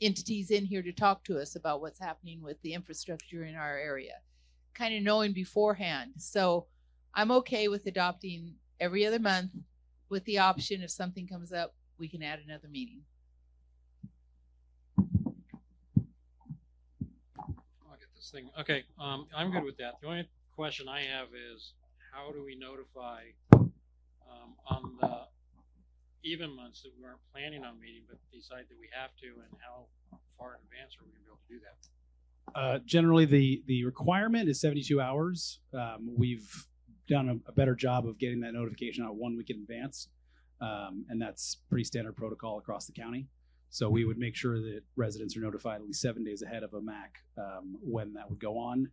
entities in here to talk to us about what's happening with the infrastructure in our area, kind of knowing beforehand. So I'm okay with adopting every other month with the option if something comes up, we can add another meeting. I'll get this thing. Okay, I'm good with that. The only question I have is how do we notify on the even months that we aren't planning on meeting but decide that we have to, and how far in advance are we going to be able to do that? Generally, the requirement is 72 hours. We've done a better job of getting that notification out 1 week in advance, and that's pretty standard protocol across the county. So we would make sure that residents are notified at least 7 days ahead of a MAC when that would go on.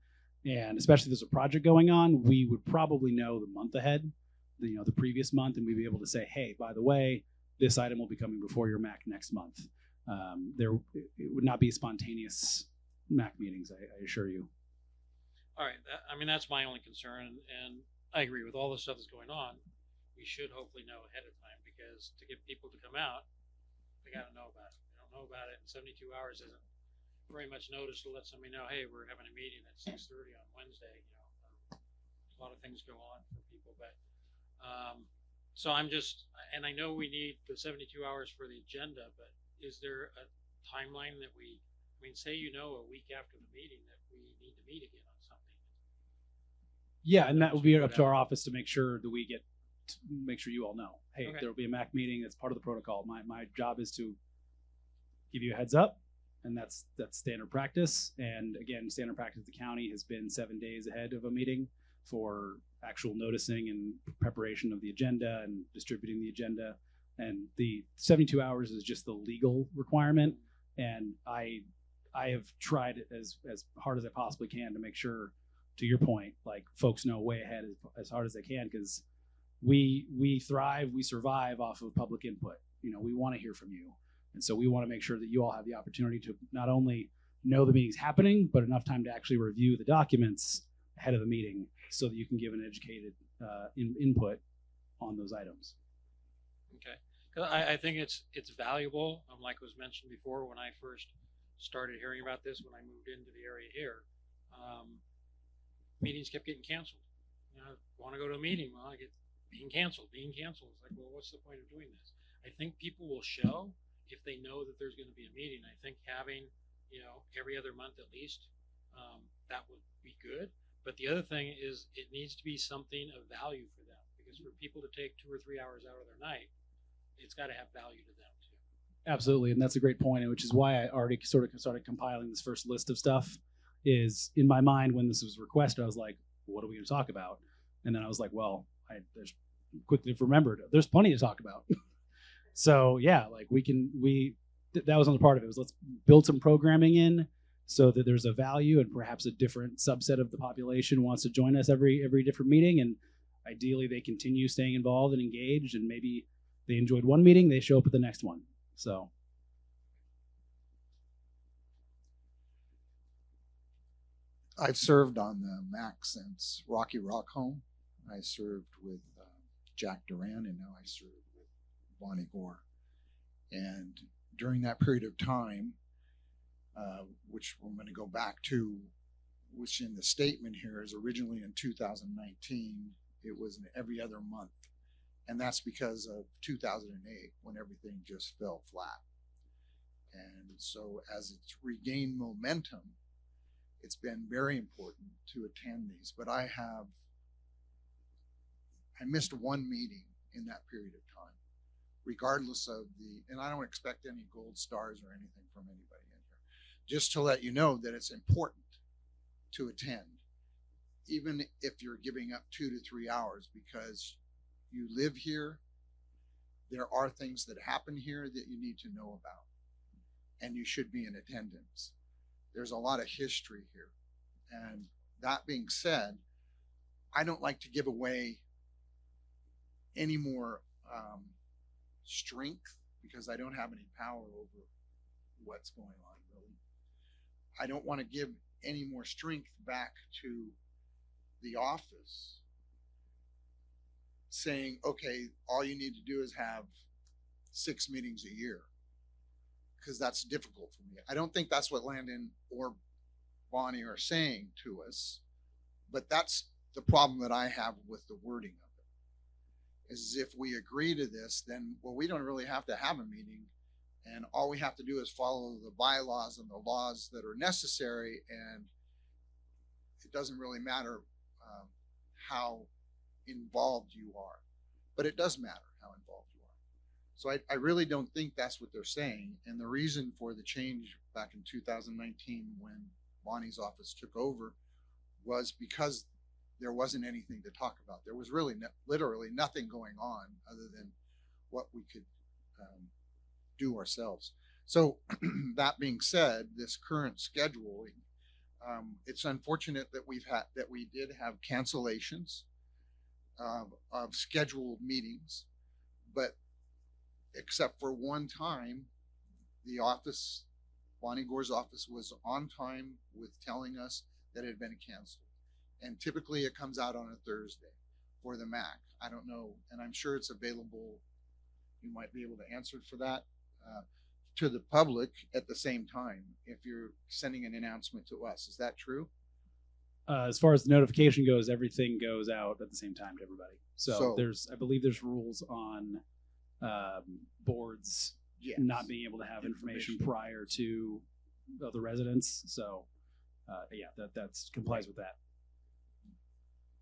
And especially if there's a project going on, we would probably know the month ahead, the previous month, and we'd be able to say, hey, by the way, this item will be coming before your MAC next month. It would not be spontaneous MAC meetings, I assure you. All right, I mean, that's my only concern, and I agree with all the stuff that's going on. We should hopefully know ahead of time, because to get people to come out, they got to know about it. If they don't know about it, and 72 hours isn't very much notice to let somebody know, hey, we're having a meeting at 6:30 on Wednesday. A lot of things go on for people, but so I'm just, and I know we need the 72 hours for the agenda, but is there a timeline that say, a week after the meeting that we need to meet again on something? Yeah, and that would be up to our office to make sure that make sure you all know, hey, Okay. there will be a MAC meeting. That's part of the protocol. My job is to give you a heads up, and that's standard practice. And again, standard practice of the county has been 7 days ahead of a meeting for actual noticing and preparation of the agenda and distributing the agenda. And the 72 hours is just the legal requirement. And I have tried as hard as I possibly can to make sure, to your point, like folks know way ahead as hard as they can, because we thrive, we survive off of public input. We want to hear from you. And so we want to make sure that you all have the opportunity to not only know the meeting's happening, but enough time to actually review the documents ahead of the meeting so that you can give an educated input on those items. Okay, 'cause I think it's valuable. Like was mentioned before, when I first started hearing about this, when I moved into the area here, meetings kept getting canceled. Want to go to a meeting? Well, I get being canceled. It's like, well, what's the point of doing this? I think people will show if they know that there's going to be a meeting. I think having, every other month at least, that would be good. But the other thing is it needs to be something of value for them, because for people to take 2 or 3 hours out of their night, it's got to have value to them too. Absolutely, and that's a great point, which is why I already sort of started compiling this first list of stuff. Is in my mind when this was requested, I was like, what are we going to talk about? And then I was like, well, there's quickly remembered there's plenty to talk about. So yeah, like that was another part of it, was let's build some programming in so that there's a value, and perhaps a different subset of the population wants to join us every different meeting, and ideally they continue staying involved and engaged, and maybe they enjoyed one meeting, they show up at the next one. So I've served on the MAC since Rocky Rock Home. I served with Jack Duran, and now I serve with Bonnie Gore. And during that period of time, which we're going to go back to, which in the statement here is originally in 2019, it was in every other month. And that's because of 2008, when everything just fell flat. And so as it's regained momentum, it's been very important to attend these. But I missed one meeting in that period of time, regardless of and I don't expect any gold stars or anything from anybody in here. Just to let you know that it's important to attend, even if you're giving up 2 to 3 hours, because you live here. There are things that happen here that you need to know about, and you should be in attendance. There's a lot of history here. And that being said, I don't like to give away any more strength, because I don't have any power over what's going on, really. I don't want to give any more strength back to the office saying, okay, all you need to do is have 6 meetings a year, because that's difficult for me. I don't think that's what Landon or Bonnie are saying to us, but that's the problem that I have with the wording of it. Is if we agree to this, then, well, we don't really have to have a meeting, and all we have to do is follow the bylaws and the laws that are necessary, and it doesn't really matter how involved you are. But it does matter how involved you are. So I really don't think that's what they're saying. And the reason for the change back in 2019, when Bonnie's office took over, was because there wasn't anything to talk about. There was really literally nothing going on other than what we could do ourselves. So that being said, this current scheduling It's unfortunate that we did have cancellations of scheduled meetings, but except for one time, the office, Bonnie Gore's office, was on time with telling us that it had been canceled. And typically it comes out on a Thursday for the MAC. I don't know, and I'm sure it's available. You might be able to answer for that to the public at the same time if you're sending an announcement to us. Is that true? As far as the notification goes, everything goes out at the same time to everybody. So, So- I believe there's rules on boards Yes. not being able to have information prior to the residents. So, yeah, that's complies with that.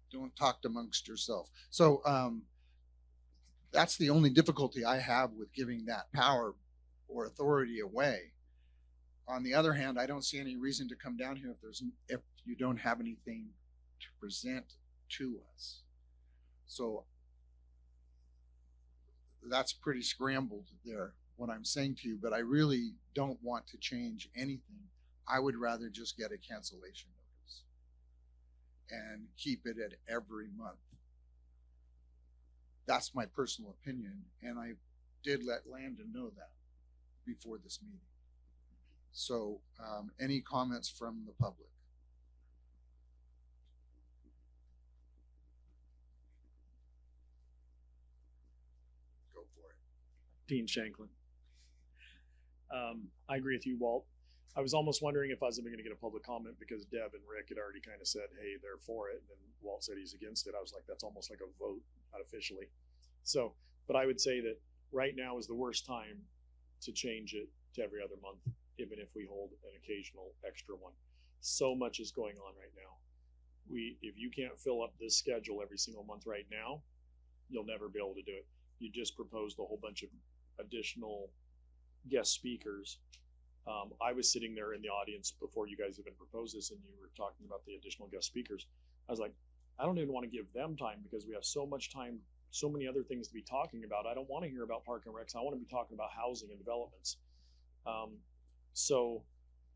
Don't talk amongst yourself. So that's the only difficulty I have with giving that power or authority away. On the other hand, I don't see any reason to come down here if you don't have anything to present to us. So that's pretty scrambled there, what I'm saying to you, but I really don't want to change anything. I would rather just get a cancellation notice and keep it at every month. That's my personal opinion, and I did let Landon know that before this meeting. So, any comments from the public? Go for it. Dean Shanklin. I agree with you, Walt. I was almost wondering if I was even going to get a public comment because Deb and Rick had already kind of said, hey, they're for it. And then Walt said he's against it. I was like, that's almost like a vote unofficially. So, but I would say that right now is the worst time to change it to every other month, even if we hold an occasional extra one. So much is going on right now. If you can't fill up this schedule every single month right now, you'll never be able to do it. You just proposed a whole bunch of additional guest speakers. I was sitting there in the audience before you guys even proposed this, and you were talking about the additional guest speakers. I was like, I don't even want to give them time because we have so much time, so many other things to be talking about. I don't want to hear about park and recs. I want to be talking about housing and developments. So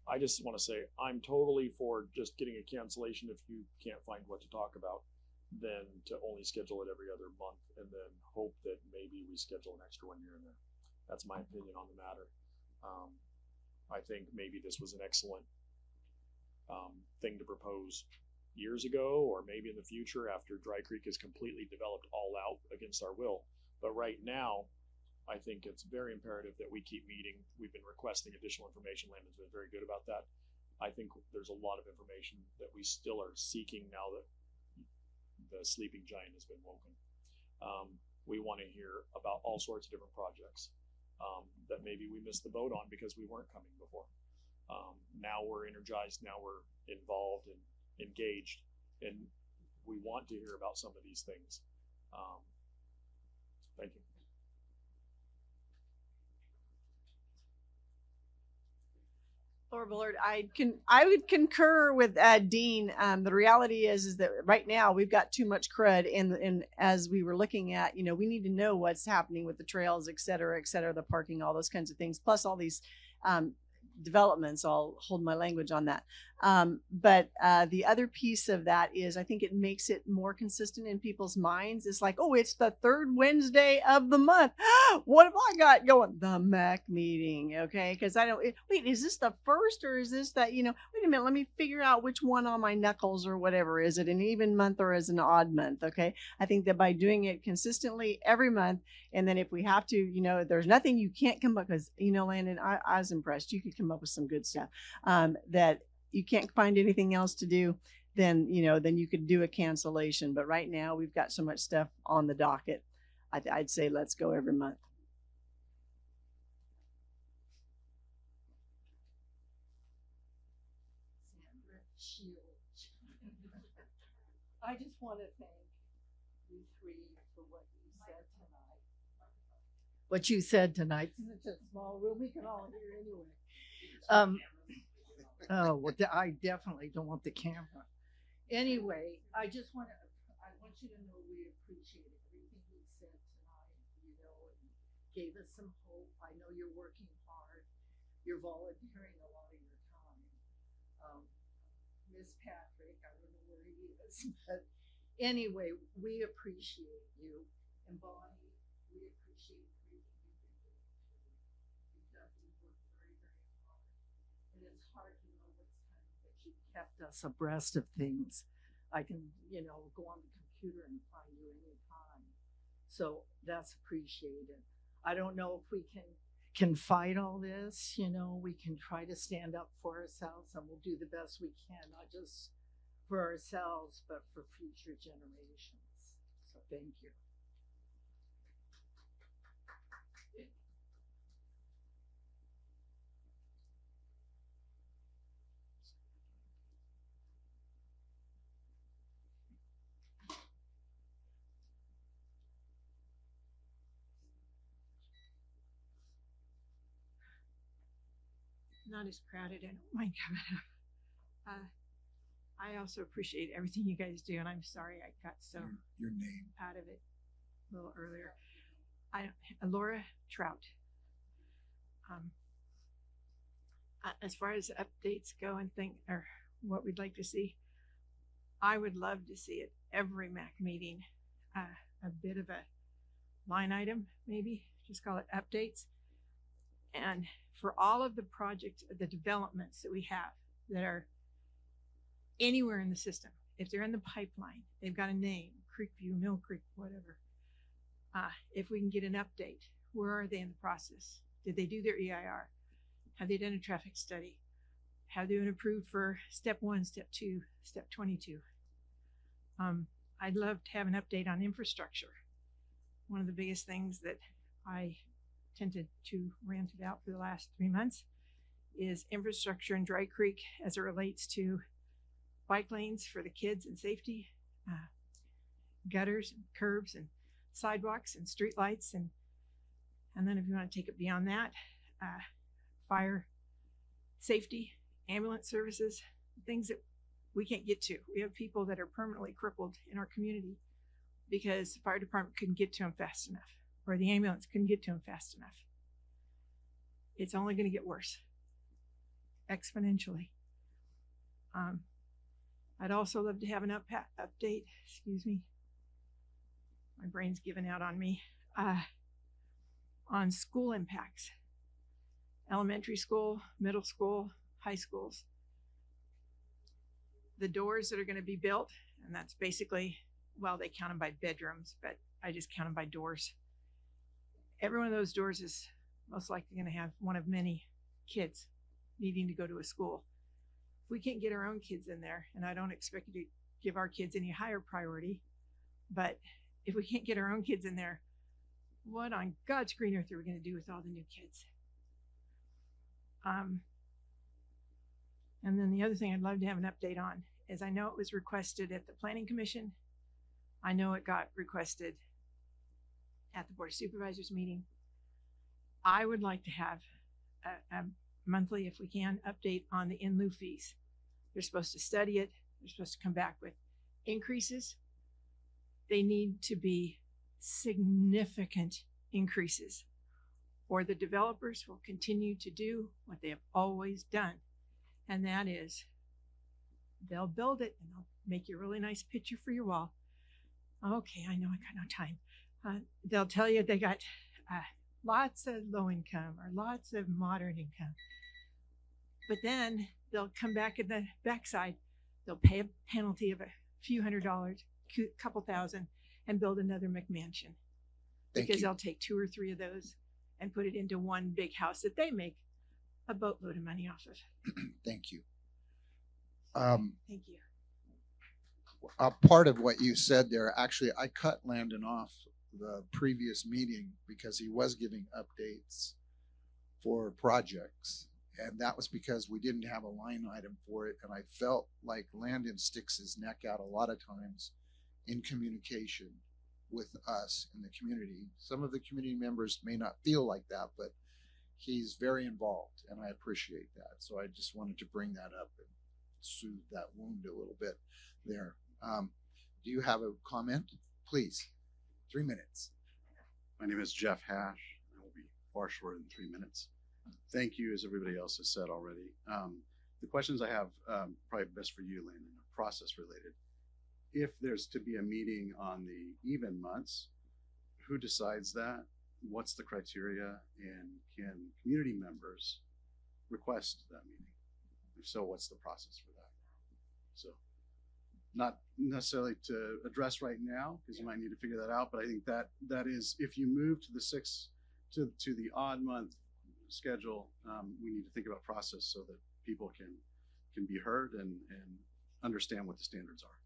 I just want to say I'm totally for just getting a cancellation if you can't find what to talk about, than to only schedule it every other month and then hope that maybe we schedule an extra one here and there. That's my opinion on the matter. I think maybe this was an excellent thing to propose years ago, or maybe in the future after Dry Creek is completely developed all out against our will. But right now, I think it's very imperative that we keep meeting. We've been requesting additional information. Landon's been very good about that. I think there's a lot of information that we still are seeking now that the sleeping giant has been woken. We want to hear about all sorts of different projects that maybe we missed the boat on because we weren't coming before. Now we're energized, now we're involved and engaged, and we want to hear about some of these things. Thank you. Laura Bullard, I would concur with Dean. The reality is that right now we've got too much crud, and as we were looking at, we need to know what's happening with the trails, et cetera, the parking, all those kinds of things, plus all these developments. I'll hold my language on that. But the other piece of that is I think it makes it more consistent in people's minds. It's like, oh, it's the third Wednesday of the month. What have I got going? The MAC meeting. Okay. Because I don't, wait, is this the first or is this that, wait a minute, let me figure out which one on my knuckles or whatever. Is it an even month or is it an odd month? Okay. I think that by doing it consistently every month, and then if we have to, there's nothing you can't come up because, Landon, I was impressed. You could come up with some good stuff that you can't find anything else to do, then you could do a cancellation. But right now we've got so much stuff on the docket. I'd say let's go every month. I just want to thank you three for what you said tonight. What you said tonight. This is a small room. We can all hear anyway. Oh, well, I definitely don't want the camera. Anyway, I want you to know we appreciate everything you said tonight. And gave us some hope. I know you're working hard. You're volunteering a lot of your time. Miss Patrick. I don't know where he is, but anyway, we appreciate you. And Bonnie, we appreciate everything you've been doing. You've definitely worked very, very hard. And it's hard to know what's coming, but you've kept us abreast of things. I can, go on the computer and find you anytime. So that's appreciated. I don't know if we can fight all this, we can try to stand up for ourselves, and we'll do the best we can, not just for ourselves, but for future generations. So thank you. Not as crowded. I don't mind coming up. I also appreciate everything you guys do, and I'm sorry I got so Your name. out of it a little earlier. Laura Trout. As far as updates go and or what we'd like to see, I would love to see at every MAC meeting a bit of a line item, maybe just call it updates. And for all of the projects, the developments that we have that are anywhere in the system, if they're in the pipeline, they've got a name, Creekview, Mill Creek, whatever. If we can get an update, where are they in the process? Did they do their EIR? Have they done a traffic study? Have they been approved for step 1, step 2, step 22? I'd love to have an update on infrastructure. One of the biggest things that I tended to rant about for the last 3 months is infrastructure in Dry Creek as it relates to bike lanes for the kids and safety, gutters and curbs and sidewalks and street lights, and then if you want to take it beyond that, fire safety, ambulance services, things that we can't get to. We have people that are permanently crippled in our community because the fire department couldn't get to them fast enough, or the ambulance couldn't get to them fast enough. It's only going to get worse exponentially. I'd also love to have an update, excuse me, my brain's giving out on me, on school impacts. Elementary school, middle school, high schools. The doors that are going to be built, and that's basically, well, they count them by bedrooms, but I just count them by doors. Every one of those doors is most likely going to have one of many kids needing to go to a school. If we can't get our own kids in there, and I don't expect you to give our kids any higher priority, but if we can't get our own kids in there, what on God's green earth are we going to do with all the new kids? And then the other thing I'd love to have an update on is, I know it was requested at the Planning Commission. I know it got requested at the Board of Supervisors meeting. I would like to have a monthly, if we can, update on the in lieu fees. They're supposed to study it. They're supposed to come back with increases. They need to be significant increases, or the developers will continue to do what they have always done. And that is, they'll build it and they'll make you a really nice picture for your wall. Okay, I know I got no time. They'll tell you they got lots of low income or lots of moderate income. But then they'll come back at the backside. They'll pay a penalty of a few $100s, couple thousand, and build another McMansion. Because they'll take 2 or 3 of those and put it into one big house that they make a boatload of money off of. Thank you. Thank you. Part of what you said there, actually, I cut Landon off the previous meeting because he was giving updates for projects. And that was because we didn't have a line item for it. And I felt like Landon sticks his neck out a lot of times in communication with us in the community. Some of the community members may not feel like that, but he's very involved, and I appreciate that. So I just wanted to bring that up and soothe that wound a little bit there. Do you have a comment? Please, 3 minutes. My name is Jeff Hash. I will be far shorter than 3 minutes. Thank you, as everybody else has said already. the questions I have, probably best for you, Landon, are process related. If there's to be a meeting on the even months, who decides that? What's the criteria? And can community members request that meeting? If so, what's the process for that? So not necessarily to address right now, because you might need to figure that out, but I think that is, if you move to the to the odd month schedule, we need to think about process so that people can be heard and understand what the standards are.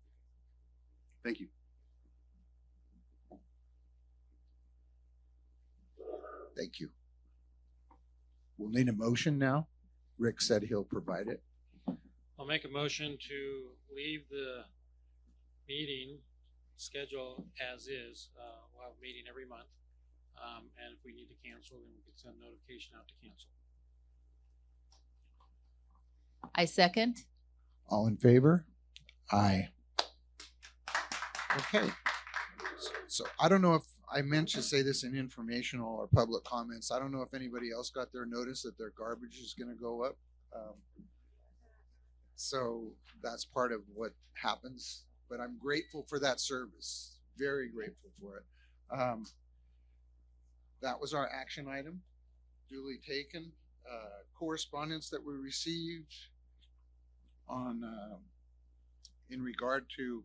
Thank you. Thank you. We'll need a motion now. Rick said he'll provide it. I'll make a motion to leave the meeting schedule as is. We'll have a meeting every month. And if we need to cancel, then we can send notification out to cancel. I second. All in favor? Aye. Okay. So I don't know if I meant to say this in informational or public comments. I don't know if anybody else got their notice that their garbage is going to go up. So that's part of what happens, but I'm grateful for that service. Very grateful for it. That was our action item, duly taken. Correspondence that we received on in regard to,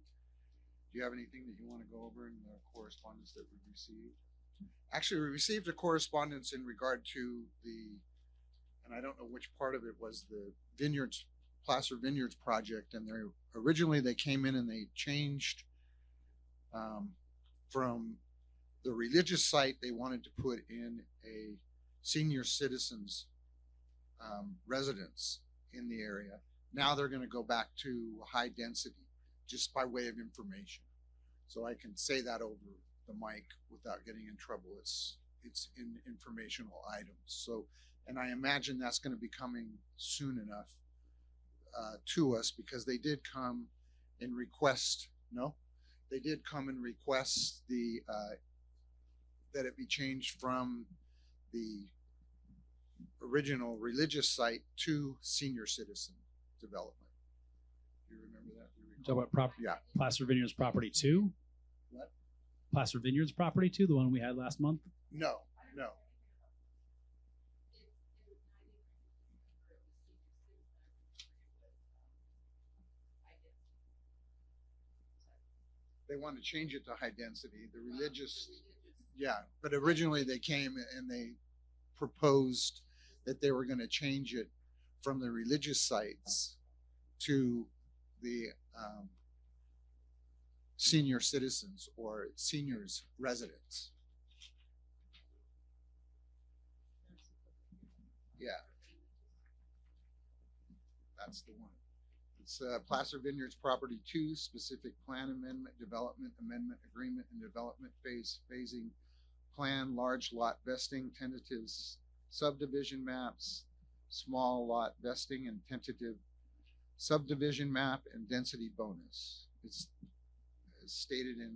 do you have anything that you want to go over in the correspondence that we received? Actually, we received a correspondence in regard to and I don't know which part of it was, the Vineyards, Placer Vineyards project, and originally they came in and they changed from the religious site. They wanted to put in a senior citizens residence in the area. Now they're going to go back to high density, just by way of information. So I can say that over the mic without getting in trouble. It's in informational items. So, and I imagine that's going to be coming soon enough to us, because they did come and request, they did come and request that it be changed from the original religious site to senior citizen development. Do you remember that? Talk about property. Yeah. Placer Vineyards property 2. What? Placer Vineyards property 2, the one we had last month. No. They want to change it to high density. The religious, yeah, but originally they came and they proposed that they were going to change it from the religious sites to the senior citizens or seniors residents. Yeah, that's the one. It's Placer Vineyards Property 2, specific plan amendment, development amendment, agreement, and development phasing plan, large lot vesting, tentative subdivision maps, small lot vesting and tentative subdivision map, and density bonus. It's stated in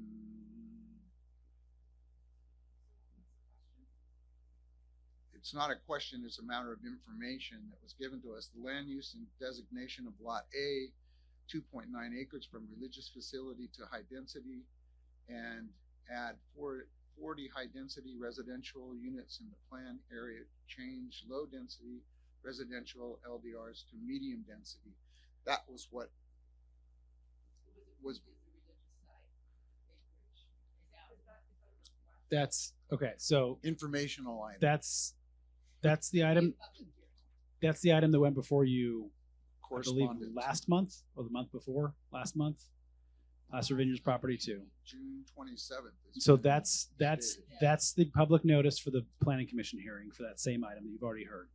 it's not a question, it's a matter of information that was given to us. The land use and designation of Lot A, 2.9 acres from religious facility to high density, and add 40 high density residential units in the plan area, change low density residential LDRs to medium density. That was what was. That's okay. So informational item. That's the item. That's the item that went before you, I believe, Correspondence. last month or the month before last month. Placer Vineyards property 2. June 27th. So that's the public notice for the planning commission hearing for that same item that you've already heard.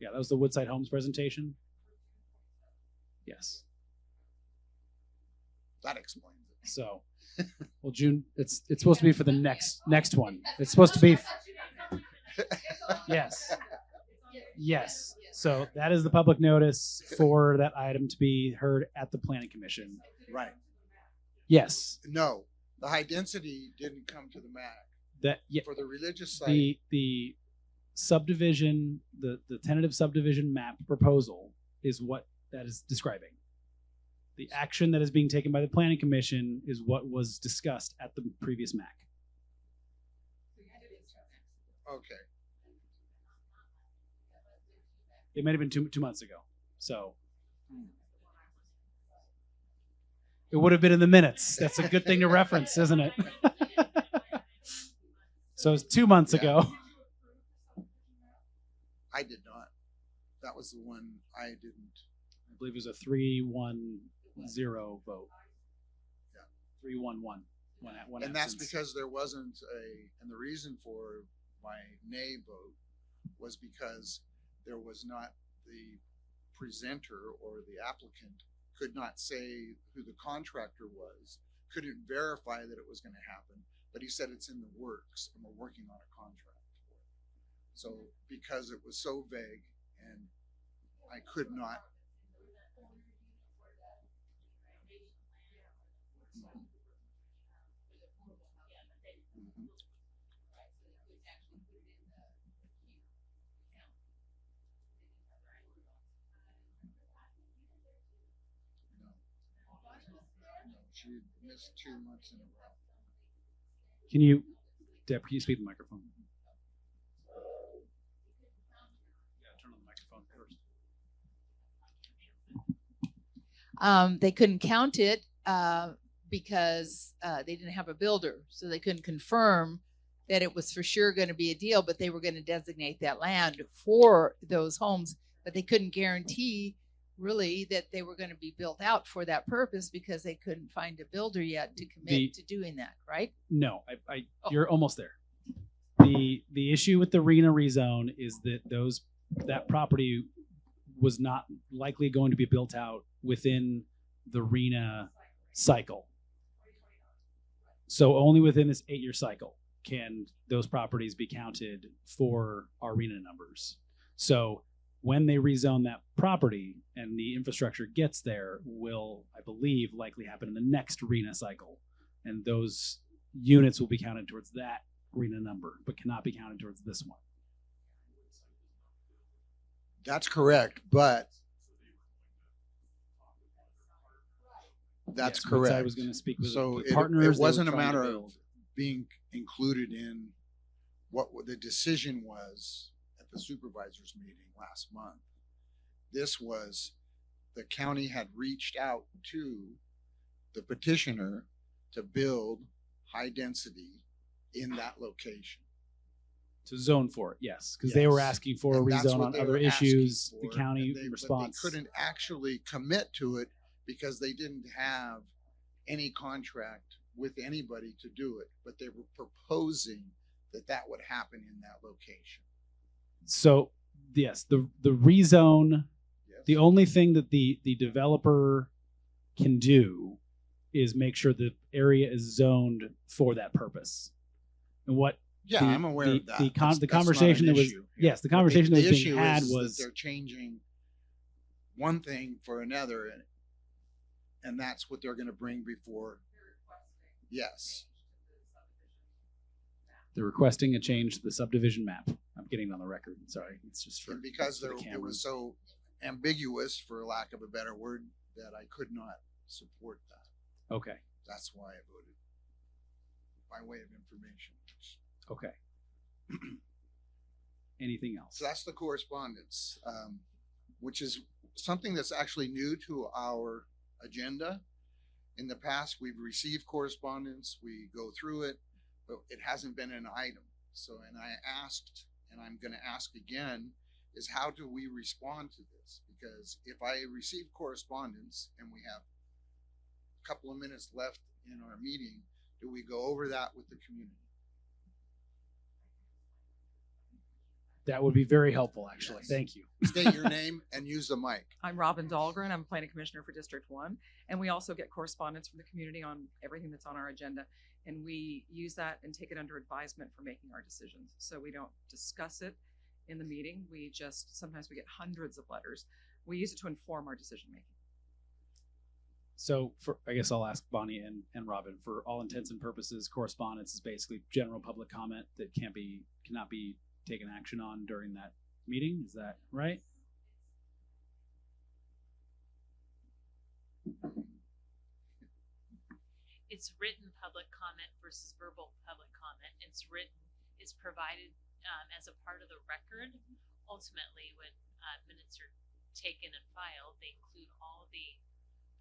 Yeah, that was the Woodside Homes presentation. Yes. That explains it. So, well, June. It's supposed to be for the next one. It's supposed to be. Yes. Yes. So that is the public notice for that item to be heard at the planning commission. Right. Yes. No, the high density didn't come to the MAC. For the religious site. The subdivision, the tentative subdivision map proposal is what that is describing. The action that is being taken by the planning commission is what was discussed at the previous MAC. Okay. It might have been two months ago. So it would have been in the minutes. That's a good thing to reference, isn't it? So it's 2 months ago. I did not. That was the one I didn't. I believe it was a 3-1-0 vote. Yeah, 3-1-1. And that's because there wasn't and the reason for my nay vote was because there was not the presenter or the applicant could not say who the contractor was, couldn't verify that it was going to happen, but he said it's in the works and we're working on a contract for it. So because it was so vague and I could not. She missed 2 months in a row. Can you, Deb, can you speak to the microphone? Yeah, turn on the microphone first. They couldn't count it because they didn't have a builder, so they couldn't confirm that it was for sure going to be a deal, but they were going to designate that land for those homes, but they couldn't guarantee really that they were going to be built out for that purpose because they couldn't find a builder yet to commit to doing that, right? No, you're almost there. The issue with the RENA rezone is that that property was not likely going to be built out within the RENA cycle. So only within this 8-year cycle can those properties be counted for our RENA numbers. So when they rezone that property and the infrastructure gets there will, I believe, likely happen in the next RENA cycle. And those units will be counted towards that RENA number, but cannot be counted towards this one. That's correct, but that's correct. I was going to speak with so the partners. It wasn't a matter of being included in what the decision was at the supervisors meeting last month. This was the county had reached out to the petitioner to build high density in that location. To zone for it, yes, because they were asking for a rezone on other issues. The county response. But they couldn't actually commit to it because they didn't have any contract with anybody to do it, but they were proposing that would happen in that location. So yes, the rezone, yes. The only thing that the developer can do is make sure the area is zoned for that purpose. And what I'm aware of that. The conversation that was yes, the conversation that was being had was that they're changing one thing for another, and that's what they're going to bring before. Yes. They're requesting a change to the subdivision map. I'm getting on the record. Sorry, it's just for because it was so ambiguous, for lack of a better word, that I could not support that. Okay. That's why I voted by way of information. Okay. Anything else? So that's the correspondence, which is something that's actually new to our agenda. In the past, we've received correspondence, we go through it, but it hasn't been an item. So, and I asked, and I'm going to ask again, is how do we respond to this? Because if I receive correspondence and we have a couple of minutes left in our meeting, do we go over that with the community? That would be very helpful, actually. Yes. Thank you. State your name and use the mic. I'm Robin Dahlgren. I'm planning commissioner for District 1. And we also get correspondence from the community on everything that's on our agenda. And we use that and take it under advisement for making our decisions. So we don't discuss it in the meeting. We just, sometimes we get hundreds of letters. We use it to inform our decision making. So I guess I'll ask Bonnie and Robin, for all intents and purposes, correspondence is basically general public comment that cannot be taken action on during that meeting. Is that right? It's written public comment versus verbal public comment. It's written, it's provided as a part of the record. Ultimately, when minutes are taken and filed, they include all the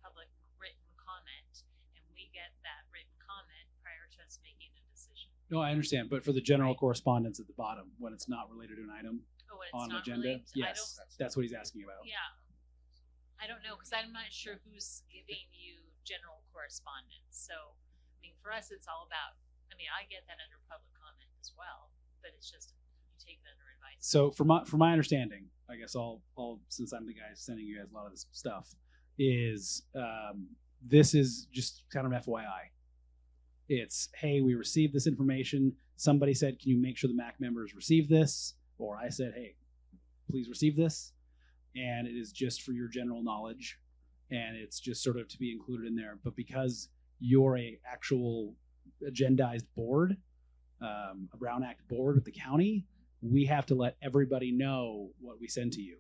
public written comment, and we get that written comment prior to us making a decision. No, I understand, but for the general correspondence at the bottom, when it's not related to an item Oh, when it's on an not agenda, related, I yes, don't, that's what he's asking about. yeah. I don't know, because I'm not sure who's giving you general correspondence. So, I mean, for us, it's all about, I mean, I get that under public comment as well, but it's just, you take it under advice. So from my understanding, I guess I'll since I'm the guy sending you guys a lot of this stuff, is this is just kind of FYI. It's, hey, we received this information. Somebody said, can you make sure the MAC members receive this? Or I said, hey, please receive this. And it is just for your general knowledge. And it's just sort of to be included in there. But because you're a actual agendized board, a Brown Act board with the county, we have to let everybody know what we send to you.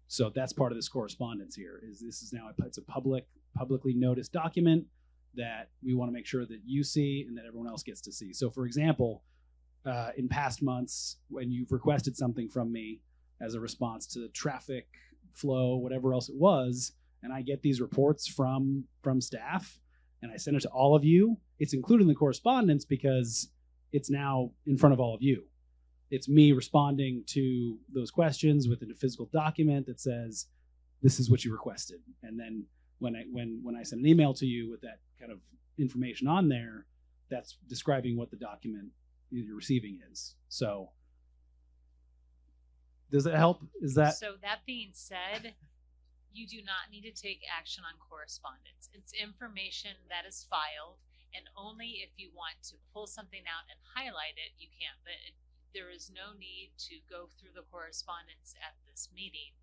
So that's part of this correspondence here. Is this is now it's a publicly noticed document that we want to make sure that you see and that everyone else gets to see. So, for example, in past months, when you've requested something from me as a response to traffic flow, whatever else it was, and I get these reports from staff, and I send it to all of you, it's included in the correspondence because it's now in front of all of you. It's me responding to those questions within a physical document that says, this is what you requested. And then when I send an email to you with that kind of information on there, that's describing what the document you're receiving is. So does that help? Is that? So that being said, you do not need to take action on correspondence. It's information that is filed, and only if you want to pull something out and highlight it, you can. But there is no need to go through the correspondence at this meeting.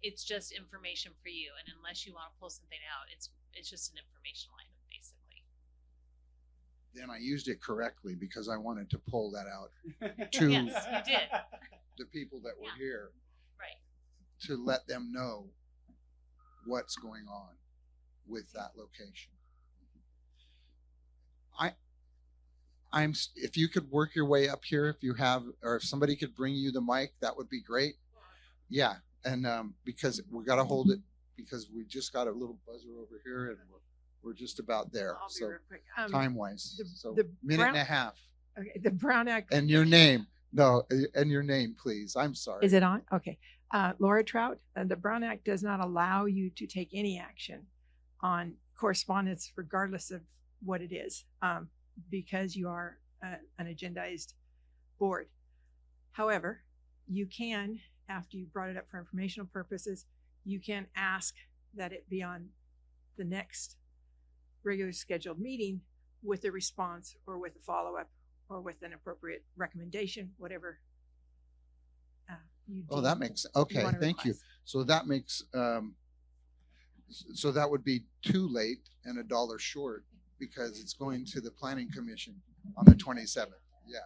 It's just information for you, and unless you want to pull something out, it's just an informational item, basically. Then I used it correctly because I wanted to pull that out to Yes, you did. the people that were here, Right. to let them know what's going on with that location. If you could work your way up here, if you have, or if somebody could bring you the mic, that would be great. Yeah. And because we got to hold it, because we just got a little buzzer over here and we're just about there. I'll be So real quick. time wise, so the minute and a half. Okay, the Brown Act. And your name. No, and your name, please. I'm sorry. Is it on? Okay. Laura Trout, the Brown Act does not allow you to take any action on correspondence, regardless of what it is, because you are an agendized board. However, you can, after you brought it up for informational purposes, you can ask that it be on the next regular scheduled meeting with a response or with a follow-up or with an appropriate recommendation, whatever you Oh, deem that makes, okay, wanna thank you. request. So that makes, so that would be too late and $1 short because it's going to the planning commission on the 27th. Yeah.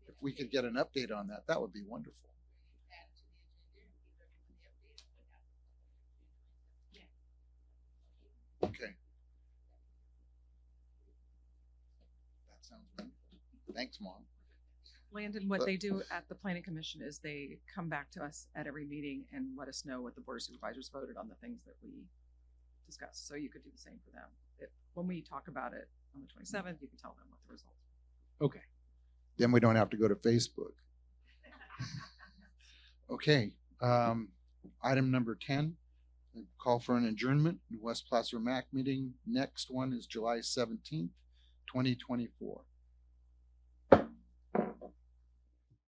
If we could get an update on that, that would be wonderful. Okay. That sounds wonderful. Thanks, Mom. Landon, what they do at the planning commission is they come back to us at every meeting and let us know what the board of supervisors voted on the things that we discussed. So you could do the same for them. When we talk about it on the 27th, you can tell them what the results. Okay. Then we don't have to go to Facebook. Okay. Item number 10, call for an adjournment. West Placer MAC meeting. Next one is July 17th, 2024.